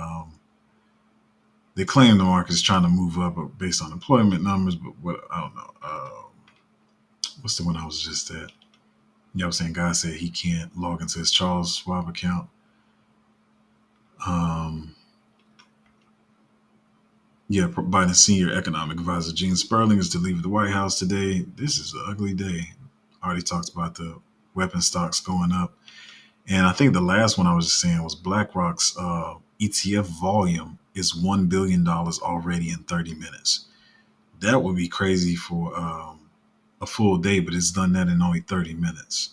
they claim the market is trying to move up based on employment numbers. But what I don't know. What's the one I was just at? You know what I'm saying? Guy said he can't log into his Charles Schwab account. Um, yeah, Biden senior economic advisor Gene Sperling is to leave the White House today. This is an ugly day. Already talked about the weapon stocks going up. And I think the last one I was just saying was BlackRock's ETF volume is $1 billion already in 30 minutes. That would be crazy for a full day, but it's done that in only 30 minutes.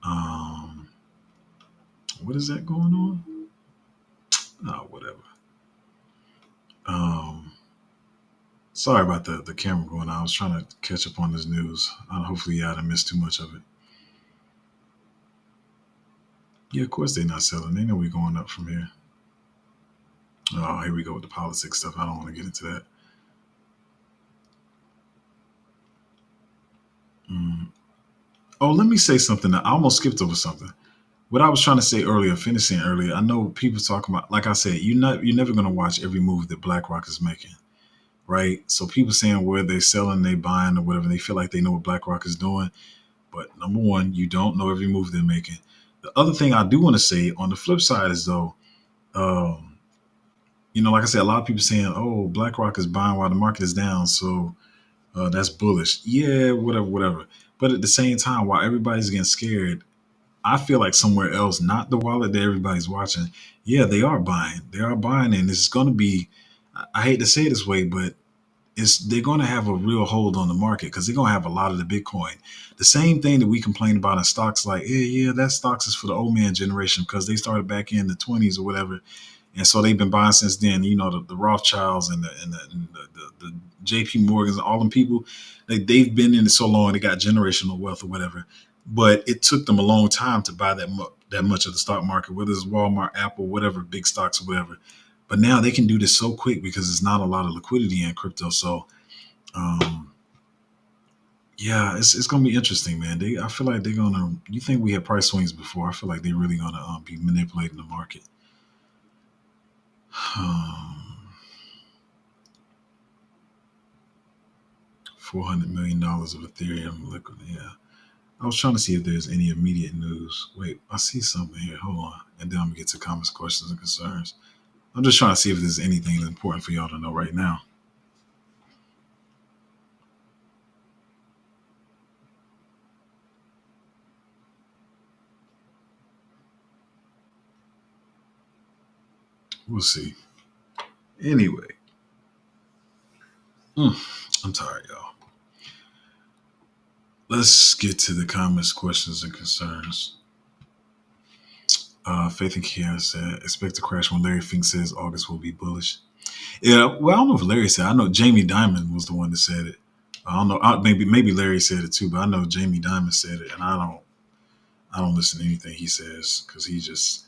Um, what is that going on? Oh, whatever. Um, Sorry about the camera going on. I was trying to catch up on this news. Hopefully, I didn't miss too much of it. Yeah, of course they're not selling. They know we're going up from here. Oh, here we go with the politics stuff. I don't want to get into that. Mm. Oh, let me say something. I almost skipped over something. What I was trying to say earlier, finishing earlier. I know people talking about, like I said, you're never going to watch every move that BlackRock is making, right? So people saying where they're selling, they buying or whatever, they feel like they know what BlackRock is doing. But number one, you don't know every move they're making. The other thing I do want to say on the flip side is though, um, like I said, a lot of people saying, "Oh, BlackRock is buying while the market is down," so that's bullish. Yeah, whatever, whatever. But at the same time, while everybody's getting scared, I feel like somewhere else, not the wallet that everybody's watching. Yeah, they are buying. They are buying, and it's going to be. I hate to say it this way, but they're going to have a real hold on the market because they're going to have a lot of the Bitcoin. The same thing that we complain about in stocks, like yeah, that stocks is for the old man generation because they started back in the 20s or whatever, and so they've been buying since then. The Rothschilds and the J.P. Morgans and all them people, they've been in it so long they got generational wealth or whatever. But it took them a long time to buy that much of the stock market, whether it's Walmart, Apple, whatever, big stocks or whatever. But now they can do this so quick because there's not a lot of liquidity in crypto. So um, yeah, it's gonna be interesting, man. I feel like they're gonna. You think we had price swings before? I feel like they're really gonna be manipulating the market. Um, $400 million of Ethereum liquid. Yeah, I was trying to see if there's any immediate news. Wait, I see something here. Hold on, and then I'm gonna get to comments, questions, and concerns. I'm just trying to see if there's anything that's important for y'all to know right now. We'll see. Anyway, I'm tired, y'all. Let's get to the comments, questions, and concerns. Faith and Kiana said, expect to crash when Larry Fink says August will be bullish. Yeah, well, I don't know if Larry said. I know Jamie Dimon was the one that said it. I don't know. Maybe Larry said it too, but I know Jamie Dimon said it, and I don't listen to anything he says because he's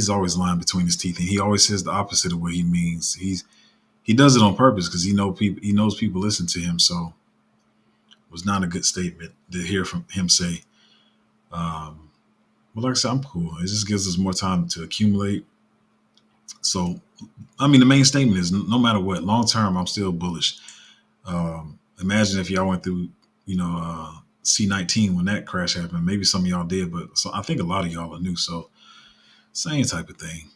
always lying between his teeth, and he always says the opposite of what he means. He does it on purpose because he knows people listen to him. So it was not a good statement to hear from him say. Um, but like I said, I'm cool. It just gives us more time to accumulate. So I mean, the main statement is no matter what, long term, I'm still bullish. Imagine if y'all went through, C19 when that crash happened. Maybe some of y'all did, but so I think a lot of y'all are new. So same type of thing.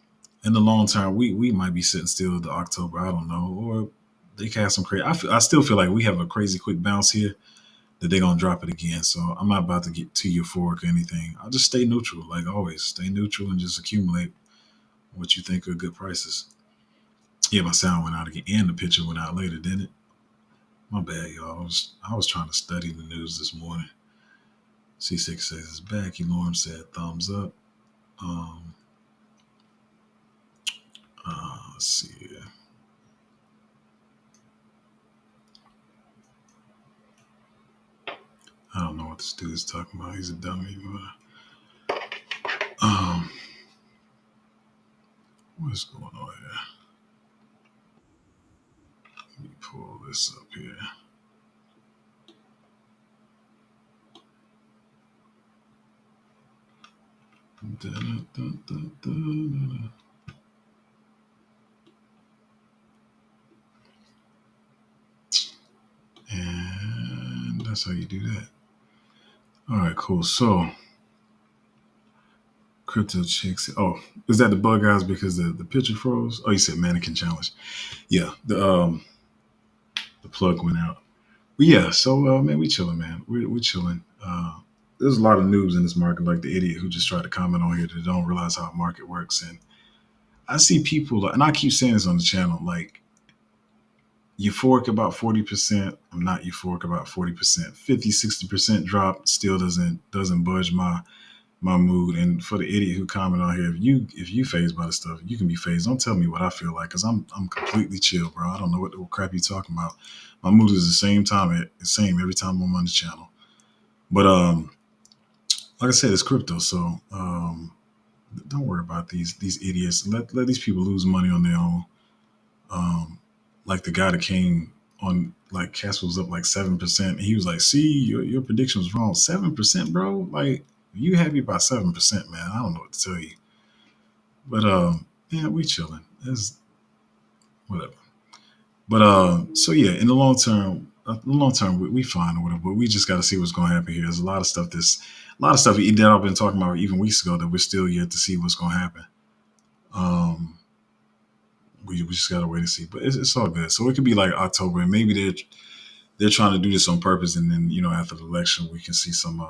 In the long term, we might be sitting still to October. I don't know, or they can have some crazy. I still feel like we have a crazy quick bounce here that they're gonna drop it again. So I'm not about to get too euphoric or anything. I'll just stay neutral, like always. Stay neutral and just accumulate what you think are good prices. Yeah, my sound went out again, and the picture went out later, didn't it? My bad, y'all. I was trying to study the news this morning. C6 says it's back. Elorm said thumbs up. Um, let's see here. I don't know what this dude is talking about. He's a dummy. Um, what's going on here? Let me pull this up here. Da-da-da-da-da-da. And that's how you do that. All right, cool. So, crypto chicks. Oh, is that the bug eyes because the picture froze? Oh, you said mannequin challenge. Yeah, the plug went out. But yeah, so man, we chilling, man. We're chilling. There's a lot of noobs in this market, like the idiot who just tried to comment on here that don't realize how a market works. And I see people, and I keep saying this on the channel, like euphoric about 40%. I'm not euphoric about 40%. 50, 60% drop still doesn't budge my mood. And for the idiot who comment on here, if you phased by the stuff, you can be phased. Don't tell me what I feel like, because I'm completely chill, bro. I don't know what the crap you talking about. My mood is the same every time I'm on the channel. But like I said, it's crypto, so don't worry about these idiots. Let these people lose money on their own. Um, like the guy that came on, like Casper was up like 7%. And he was like, "See, your prediction was wrong. 7%, bro. Like you happy about 7%, man? I don't know what to tell you." But yeah, we chilling. It's whatever. But so yeah, in the long term, we fine or whatever. But we just got to see what's going to happen here. There's a lot of stuff that I've been talking about even weeks ago that we're still yet to see what's going to happen. Um, we just got to wait and see. But it's all good. So it could be like October, and maybe they're trying to do this on purpose, and then after the election we can see some.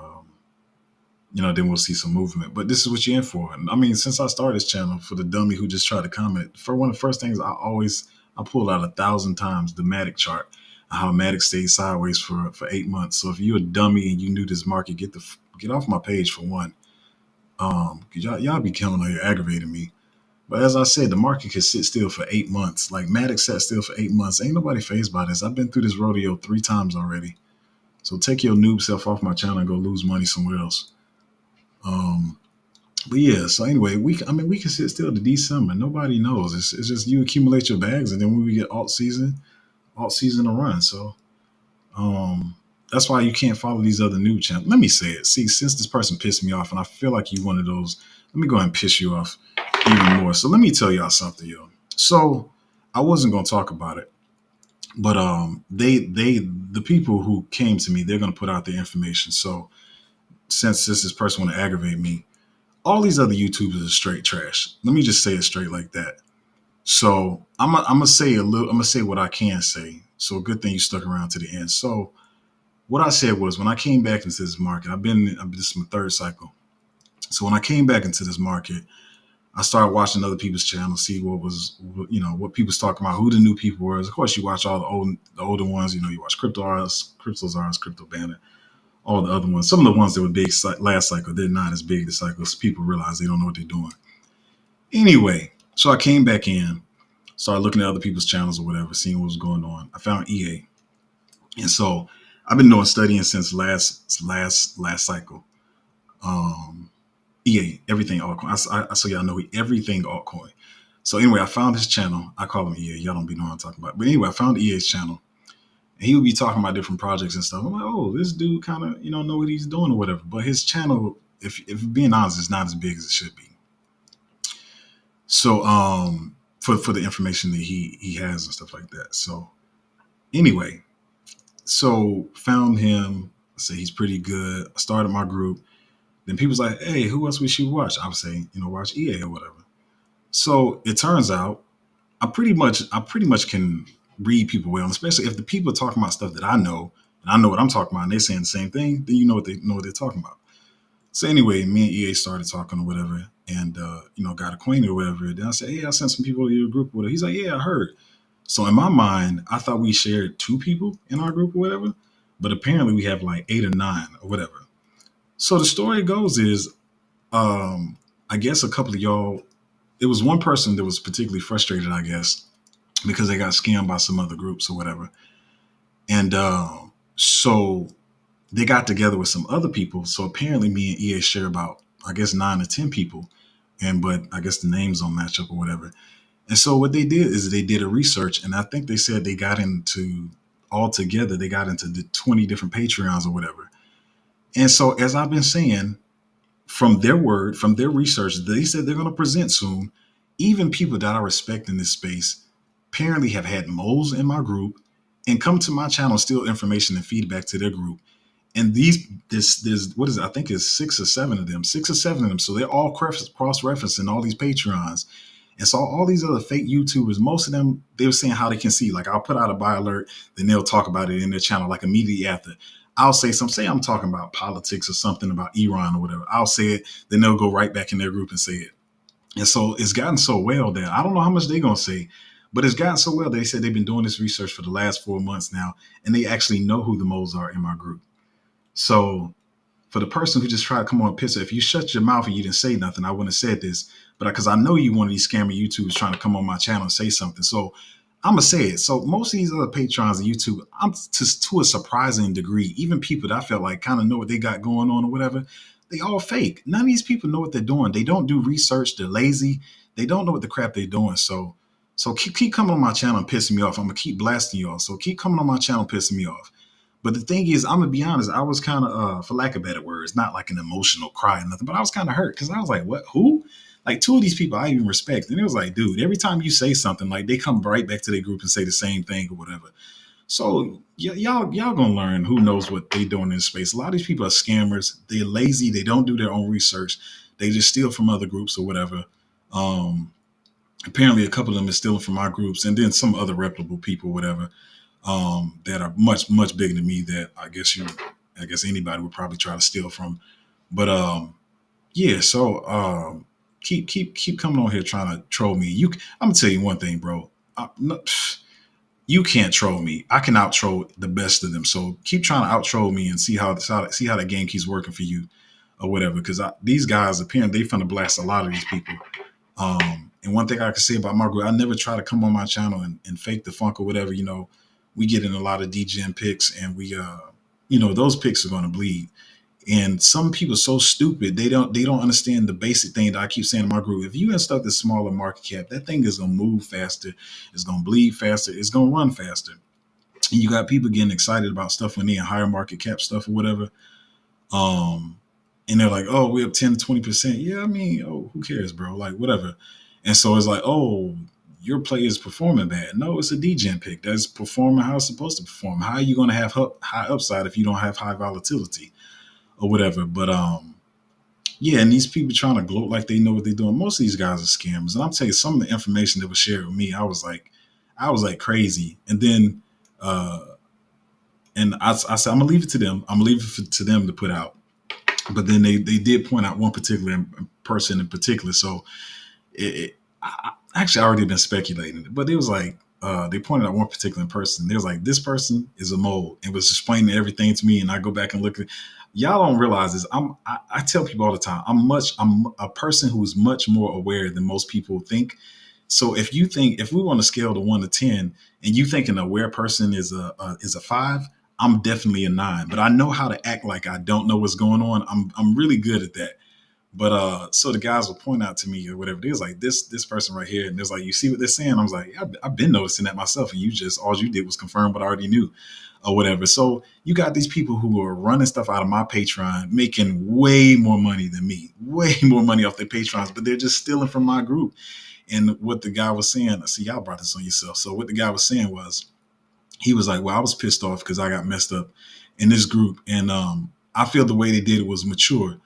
Then we'll see some movement. But this is what you're in for. And I mean, since I started this channel, for the dummy who just tried to comment, for one of the first things I pulled out 1,000 times the Matic chart, how Matic stayed sideways for 8 months. So if you're a dummy and you knew this market, get off my page for one. 'Cause y'all be killing on here, aggravating me. But as I said, the market could sit still for 8 months. Like Matic sat still for 8 months. Ain't nobody phased by this. I've been through this rodeo 3 times already. So take your noob self off my channel and go lose money somewhere else. Um, but yeah, so anyway, we can sit still to December. Nobody knows. It's just you accumulate your bags, and then when we get alt season to run. So that's why you can't follow these other new channels. Let me say it. See, since this person pissed me off, and I feel like you one of those, let me go ahead and piss you off even more. So let me tell y'all something, yo. So I wasn't gonna talk about it, but the people who came to me, they're gonna put out their information. So since this person want to aggravate me, all these other YouTubers are straight trash. Let me just say it straight like that. So I'm gonna say I'm gonna say what I can say. So a good thing you stuck around to the end. So what I said was when I came back into this market, this is my third cycle. So when I came back into this market, I started watching other people's channels, see what people's talking about, who the new people were. Of course, you watch all the older ones. You watch CryptoZars, Crypto Bandit, all the other ones. Some of the ones that were big last cycle, they're not as big this cycle. So people realize they don't know what they're doing. Anyway, so I came back in, started looking at other people's channels or whatever, seeing what was going on. I found EA, and so I've been doing studying since last cycle. EA, everything altcoin. So y'all know everything altcoin. So anyway, I found his channel. I call him EA. Y'all don't be knowing what I'm talking about. But anyway, I found EA's channel. And he would be talking about different projects and stuff. I'm like, oh, this dude kind of, know what he's doing or whatever. But his channel, if being honest, is not as big as it should be. So for the information that he has and stuff like that. So anyway, so found him. I say he's pretty good. I started my group. Then people's like, hey, who else we should watch? I would say, watch EA or whatever. So it turns out I pretty much can read people well, especially if the people are talking about stuff that I know. and I know what I'm talking about, and they're saying the same thing, then you know what they're talking about. So anyway, me and EA started talking or whatever, and got acquainted or whatever. Then I said, "Hey, I sent some people to your group or whatever." He's like, "Yeah, I heard." So in my mind, I thought we shared two people in our group or whatever, but apparently we have like eight or nine or whatever. So the story goes is, I guess a couple of y'all. It was one person that was particularly frustrated, I guess, because they got scammed by some other groups or whatever, and so they got together with some other people. So apparently, me and EA share about, I guess, 9 or 10 people, and but I guess the names don't match up or whatever. And so what they did is they did a research, and I think they said they got into altogether they got into the 20 different Patreons or whatever. And so as I've been saying, from their word, from their research, they said they're going to present soon. Even people that I respect in this space apparently have had moles in my group and come to my channel, steal information and feedback to their group. And this what is it? I think it's 6 or 7 of them. So they're all cross referencing all these Patreons. And so all these other fake YouTubers, most of them, they were saying how they can see. Like I'll put out a buy alert, then they'll talk about it in their channel like immediately after. I'll say something, say I'm talking about politics or something about Iran or whatever. I'll say it, then they'll go right back in their group and say it. And so it's gotten so well that I don't know how much they're gonna say, but it's gotten so well. They said they've been doing this research for the last 4 months now, and they actually know who the moles are in my group. So for the person who just tried to come on Pizza, if you shut your mouth and you didn't say nothing, I wouldn't have said this. But because I know you one of these scammer YouTubers trying to come on my channel and say something. So I'm gonna say it. So most of these other patrons of YouTube, I'm to a surprising degree, even people that I felt like kind of know what they got going on or whatever, they all fake. None of these people know what they're doing. They don't do research. They're lazy. They don't know what the crap they're doing. So keep coming on my channel and pissing me off. I'm gonna keep blasting y'all. So keep coming on my channel and pissing me off. But the thing is, I'm gonna be honest. I was kind of, for lack of better words, not like an emotional cry or nothing, but I was kind of hurt because I was like, "What? Who?" Like two of these people I even respect, and it was like, "Dude, every time you say something, like they come right back to their group and say the same thing or whatever." So y'all gonna learn who knows what they doing in space. A lot of these people are scammers. They're lazy. They don't do their own research. They just steal from other groups or whatever. Um, Apparently, a couple of them is stealing from our groups, and then some other reputable people, whatever, that are much bigger than me. That I guess anybody would probably try to steal from. But yeah. So keep coming on here trying to troll me. I'm gonna tell you one thing, bro. No, you can't troll me. I can out troll the best of them. So keep trying to out troll me and see how that game keeps working for you or whatever. Because these guys apparently they finna blast a lot of these people. And one thing I can say about my group, I never try to come on my channel and fake the funk or whatever. We get in a lot of DGen picks, and those picks are going to bleed. And some people are so stupid they don't understand the basic thing that I keep saying in my group. If you instruct a smaller market cap, that thing is going to move faster, it's going to bleed faster, it's going to run faster. And you got people getting excited about stuff when they in higher market cap stuff or whatever. Um, and they're like, "Oh, we're up 10 to 20%." Yeah, I mean, oh, who cares, bro? Like, whatever. And so it's like, "Oh, your play is performing bad." No, it's a DGen pick that's performing how it's supposed to perform. How are you going to have high upside if you don't have high volatility or whatever? But yeah, and these people trying to gloat like they know what they're doing. Most of these guys are scammers. And I'm telling you, some of the information that was shared with me, I was like crazy. And then, and I said, I'm gonna leave it to them. I'm gonna leave it to them to put out. But then they did point out one particular person in particular. So I actually already been speculating it, but it was like they pointed out one particular person. They was like, "This person is a mole," and was explaining everything to me. And I go back and look at. Y'all don't realize this. I tell people all the time. I'm a person who's much more aware than most people think. So if we want to scale to 1 to 10, and you think an aware person is a 5, I'm definitely a 9. But I know how to act like I don't know what's going on. I'm really good at that. But so the guys will point out to me or whatever. They was like, this person right here, and there's like, "You see what they're saying?" I was like, yeah, I've been noticing that myself, and all you did was confirm what I already knew or whatever. So you got these people who are running stuff out of my Patreon, making way more money than me, way more money off their Patrons, but they're just stealing from my group. And what the guy was saying, see, y'all brought this on yourself. So what the guy was saying was, he was like, "Well, I was pissed off because I got messed up in this group, and I feel the way they did it was mature."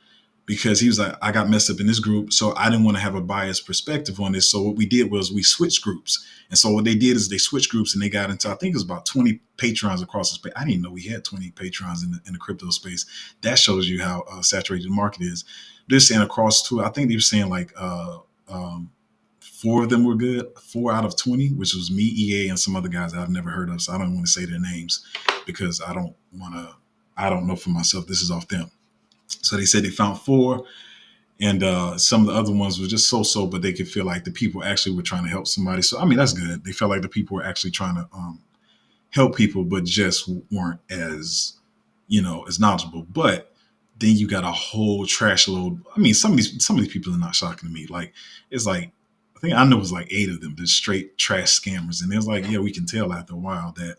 because he was like, I got messed up in this group, so I didn't want to have a biased perspective on this. So what we did was we switched groups. And so what they did is they switched groups and they got into, I think it was about 20 patrons across the space. I didn't even know we had 20 patrons in the crypto space. That shows you how saturated the market is. They're saying across two, I think they were saying like um, four of them were good, 4 out of 20, which was me, EA, and some other guys I've never heard of. So I don't want to say their names because I don't know for myself. This is off them. So they said they found four, and some of the other ones were just so, but they could feel like the people actually were trying to help somebody. So I mean, that's good. They felt like the people were actually trying to help people, but just weren't as as knowledgeable. But then you got a whole trash load. I mean, some of these people are not shocking to me. Like it's like I think I know it was like 8 of them, just straight trash scammers, and it was like, yeah, we can tell after a while that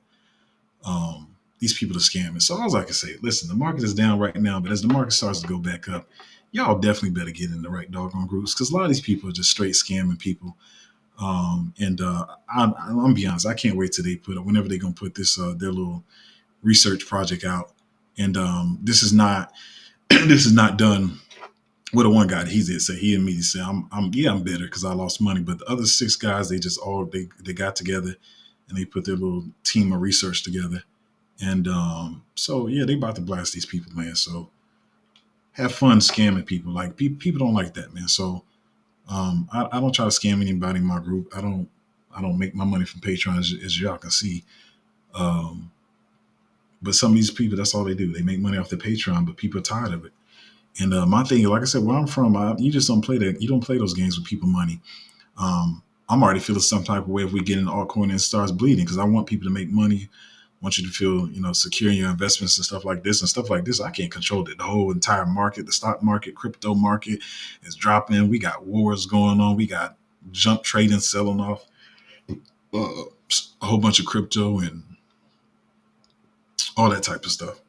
these people are scamming. So I was like, I say, listen, the market is down right now, but as the market starts to go back up, y'all definitely better get in the right doggone groups because a lot of these people are just straight scamming people. And I'm gonna be honest, I can't wait till they put up whenever they're gonna put this their little research project out. And this is not this is not done with the one guy. He did say he immediately said, I'm better because I lost money. But the other 6 guys, they just all they got together and they put their little team of research together. And so yeah, they about to blast these people, man. So have fun scamming people. Like people don't like that, man. So I don't try to scam anybody in my group. I don't make my money from Patreon as y'all can see. Um, but some of these people, that's all they do. They make money off their Patreon, but people are tired of it. And my thing, like I said, where I'm from, you just don't play that. You don't play those games with people money. I'm already feeling some type of way if we get an altcoin and it starts bleeding because I want people to make money. I want you to feel, secure in your investments and stuff like this and stuff like this. I can't control it. The whole entire market, the stock market, crypto market is dropping. We got wars going on. We got jump trading selling off uh, a whole bunch of crypto and all that type of stuff.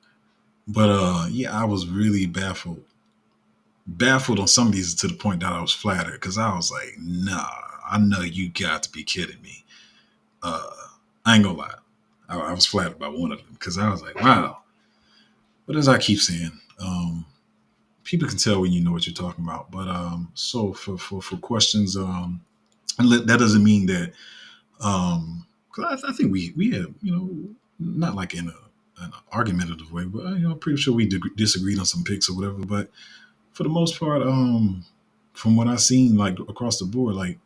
But yeah, I was really baffled on some of these to the point that I was flattered because I was like, nah, I know you got to be kidding me. Uh, I ain't gonna lie. I was flattered by one of them because I was like, wow. But as I keep saying, people can tell when you know what you're talking about. But so for questions, and that doesn't mean that, 'cause I think we have, not like in an argumentative way, but I'm pretty sure we disagreed on some picks or whatever. But for the most part, from what I've seen, like across the board, like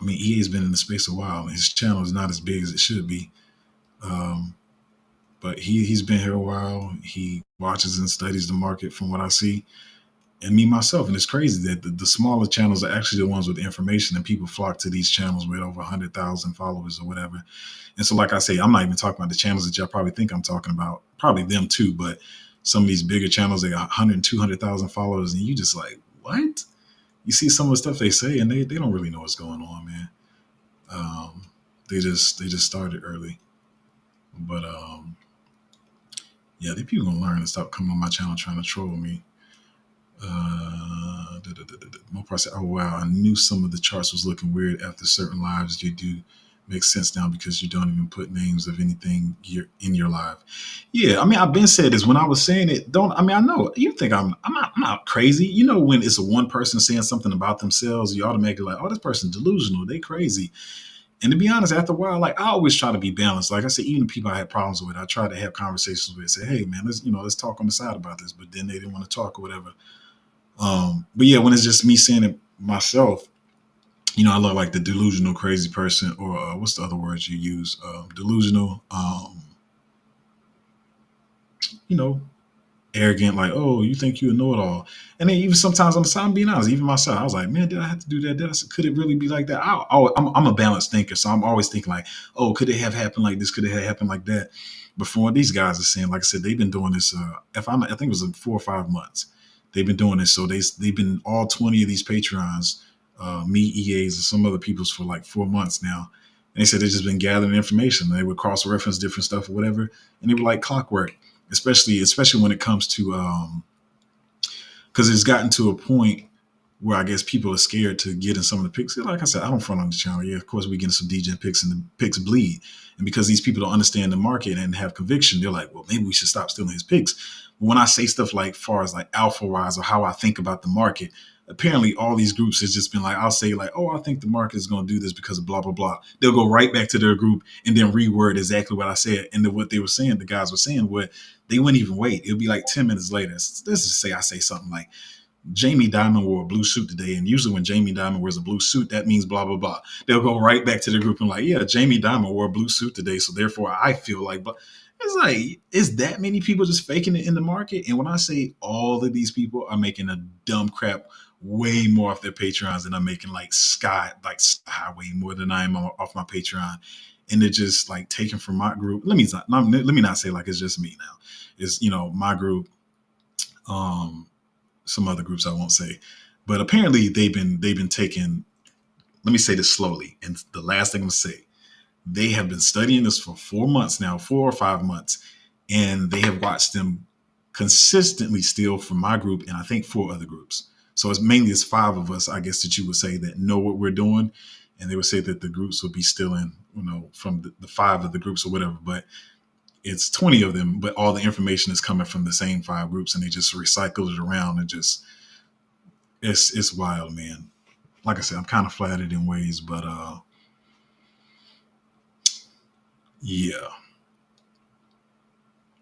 I mean, EA's been in the space a while, and his channel is not as big as it should be. Um, but he's been here a while. He watches and studies the market from what I see, and me myself. And it's crazy that the smaller channels are actually the ones with information, and people flock to these channels with over 100,000 followers or whatever. And so, like I say, I'm not even talking about the channels that y'all probably think I'm talking about. Probably them too, but some of these bigger channels, they got 100 and 200,000 followers, and you just like, what? You see some of the stuff they say, and they don't really know what's going on, man. Um, they just started early, but yeah, the people gonna learn and stop coming on my channel trying to troll me. More part said, oh wow, I knew some of the charts was looking weird after certain lives you do. Makes sense now because you don't even put names of anything in your live. Yeah, I mean, I've been said this when I was saying it. Don't I mean I know you think I'm not crazy. You know when it's a one person saying something about themselves, you automatically like, oh, this person's delusional, they crazy. And to be honest, after a while, like I always try to be balanced. Like I said, even people I had problems with, I try to have conversations with, say, hey man, let's talk on the side about this. But then they didn't want to talk or whatever. But yeah, when it's just me saying it myself, I look like the delusional crazy person, or what's the other words you use? Delusional, you know, arrogant, like, oh, you think you know it all. And then even sometimes on the side, I'm being honest, even myself, I was like, man, did I have to do that? Could it really be like that? I'm a balanced thinker, so I'm always thinking like, oh, could it have happened like this? Could it have happened like that? Before these guys are saying, like I said, they've been doing this. I think it was in 4 or 5 months. They've been doing this, so they've been all 20 of these Patreons, me, EAs, and some other people's for like 4 months now. And they said they've just been gathering information. They would cross reference different stuff or whatever, and they were like clockwork. Especially when it comes to because it's gotten to a point where I guess people are scared to get in some of the picks. Like I said, I don't front on the channel. Yeah, of course we get in some DJ picks and the picks bleed. And because these people don't understand the market and have conviction, they're like, well, maybe we should stop stealing his picks. But when I say stuff like far as like alpha wise or how I think about the market, apparently all these groups has just been like, I'll say like, oh, I think the market is going to do this because of blah, blah, blah. They'll go right back to their group and then reword exactly what I said. And then what they were saying, the guys were saying, what they wouldn't even wait. It'll be like 10 minutes later. Let's just say I say something like, Jamie Dimon wore a blue suit today, and usually when Jamie Dimon wears a blue suit, that means blah blah blah. They'll go right back to the group and like, yeah, Jamie Dimon wore a blue suit today, so therefore I feel like. But it's like, is that many people just faking it in the market? And when I say all of these people are making a dumb crap way more off their Patreons than I'm making like sky way more than I am off my Patreon, and they're just like taken from my group. Let me not say like it's just me now. It's my group. Some other groups I won't say, but apparently they've been taking. Let me say this slowly, and the last thing I'm gonna say, they have been studying this for 4 months now, 4 or 5 months, and they have watched them consistently steal from my group and I think 4 other groups. So it's 5 of us, I guess, that you would say that know what we're doing, and they would say that the groups would be stealing, from the 5 of the groups or whatever, but it's 20 of them, but all the information is coming from the same 5 groups and they just recycle it around and just, it's wild, man. Like I said, I'm kind of flattered in ways, but yeah,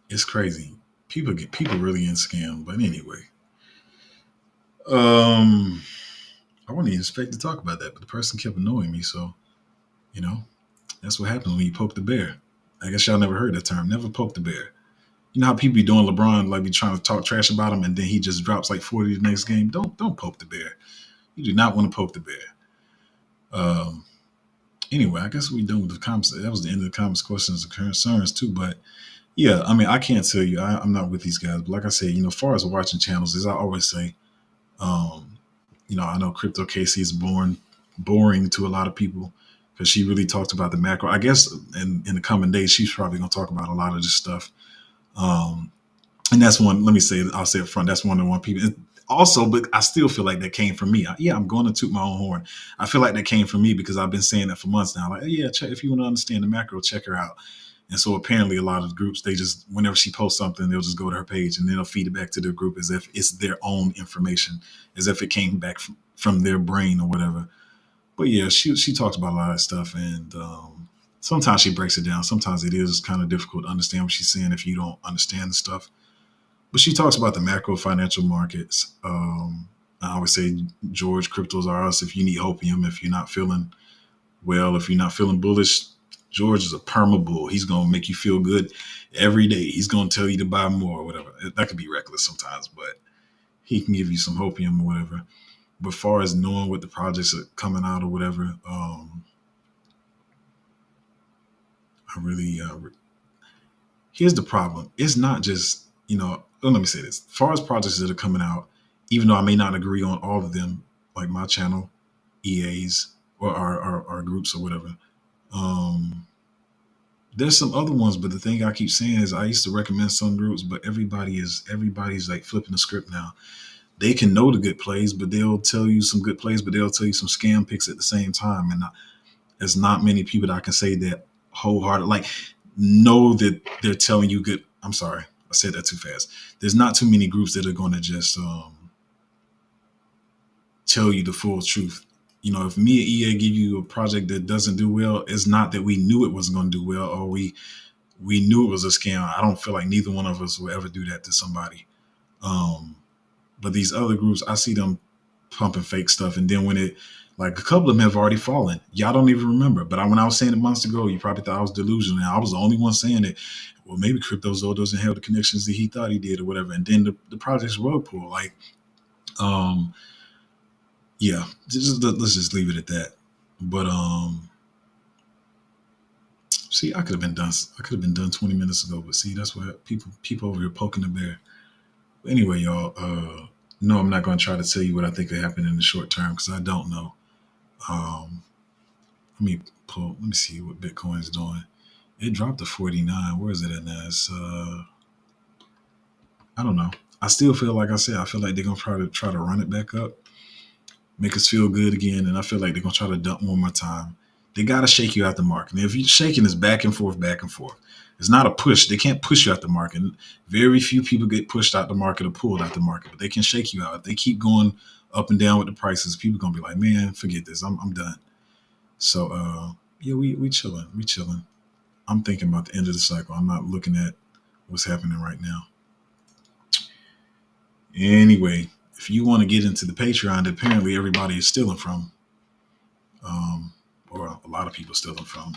it's crazy. People really in scam. But anyway, I wasn't even expect to talk about that, but the person kept annoying me. So, that's what happens when you poke the bear. I guess y'all never heard that term. Never poke the bear. You know how people be doing LeBron, like be trying to talk trash about him, and then he just drops like 40 the next game. Don't poke the bear. You do not want to poke the bear. Anyway, I guess we done with the comments. That was the end of the comments, questions, and concerns too. But yeah, I mean, I can't tell you. I'm not with these guys, but like I said, as far as watching channels, as I always say, I know Crypto Casey is boring to a lot of people because she really talked about the macro. I guess in the coming days, she's probably going to talk about a lot of this stuff. And that's one, I'll say up front, that's one of the one people. Also, but I still feel like that came from me. I'm going to toot my own horn. I feel like that came from me because I've been saying that for months now. Like, if you want to understand the macro, check her out. And so apparently a lot of groups, they just, whenever she posts something, they'll just go to her page and then they'll feed it back to their group as if it's their own information, as if it came back from their brain or whatever. But yeah, she talks about a lot of stuff, and sometimes she breaks it down. Sometimes it is kind of difficult to understand what she's saying if you don't understand the stuff. But she talks about the macro financial markets. I always say, George, cryptos are us. If you need opium, if you're not feeling well, if you're not feeling bullish, George is a perma bull. He's going to make you feel good every day. He's going to tell you to buy more or whatever. That could be reckless sometimes, but he can give you some opium or whatever. But as far as knowing what the projects are coming out or whatever, I really, here's the problem. It's not just, let me say this. As far as projects that are coming out, even though I may not agree on all of them, like my channel, EAs, or our groups or whatever, there's some other ones, but the thing I keep saying is I used to recommend some groups, but everybody's like flipping the script now. They can know the good plays, but they'll tell you some good plays, but they'll tell you some scam picks at the same time. And there's not many people that I can say that wholehearted, like, know that they're telling you good. I'm sorry, I said that too fast. There's not too many groups that are going to just tell you the full truth. If me and EA give you a project that doesn't do well, it's not that we knew it wasn't going to do well or we knew it was a scam. I don't feel like neither one of us will ever do that to somebody. But these other groups, I see them pumping fake stuff. And then when a couple of them have already fallen. Y'all don't even remember. But when I was saying it months ago, you probably thought I was delusional. I was the only one saying it. Well, maybe CryptoZoe doesn't have the connections that he thought he did or whatever. And then the project's rug pull. Yeah, let's just leave it at that. But see, I could have been done 20 minutes ago. But see, that's what people over here poking the bear. But anyway, y'all, no, I'm not going to try to tell you what I think will happen in the short term because I don't know. Let me see what Bitcoin's doing. It dropped to 49. Where is it at now? It's I don't know. I still feel like I said, I feel like they're gonna try to run it back up. make us feel good again, and I feel like they're gonna try to dump one more time. They gotta shake you out the market. And if you're shaking, it's back and forth, back and forth. It's not a push. They can't push you out the market. Very few people get pushed out the market or pulled out the market, but they can shake you out. If they keep going up and down with the prices, people gonna be like, man, forget this. I'm done. So yeah, we chilling. We chilling. I'm thinking about the end of the cycle. I'm not looking at what's happening right now. Anyway, if you want to get into the Patreon that apparently everybody is stealing from, or a lot of people stealing from,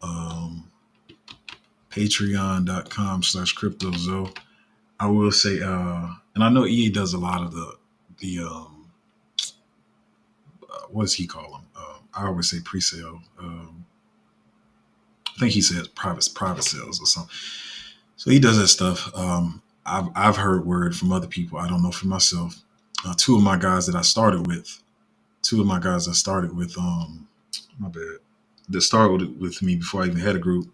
um, patreon.com/cryptozo. I will say, and I know EA does a lot of what does he call them? I always say pre-sale. I think he says private sales or something. So he does that stuff. I've heard word from other people. I don't know for myself. Two of my guys that I started with, my bad, that started with me before I even had a group.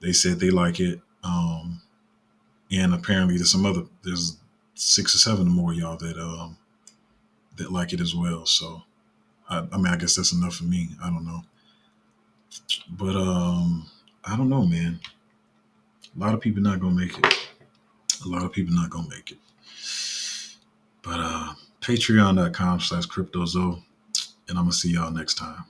They said they like it. And apparently there's 6 or 7 more of y'all that like it as well. So I mean, I guess that's enough for me. I don't know. But I don't know, man. A lot of people not gonna make it. A lot of people not gonna make it. But patreon.com/cryptozo, and I'm gonna see y'all next time.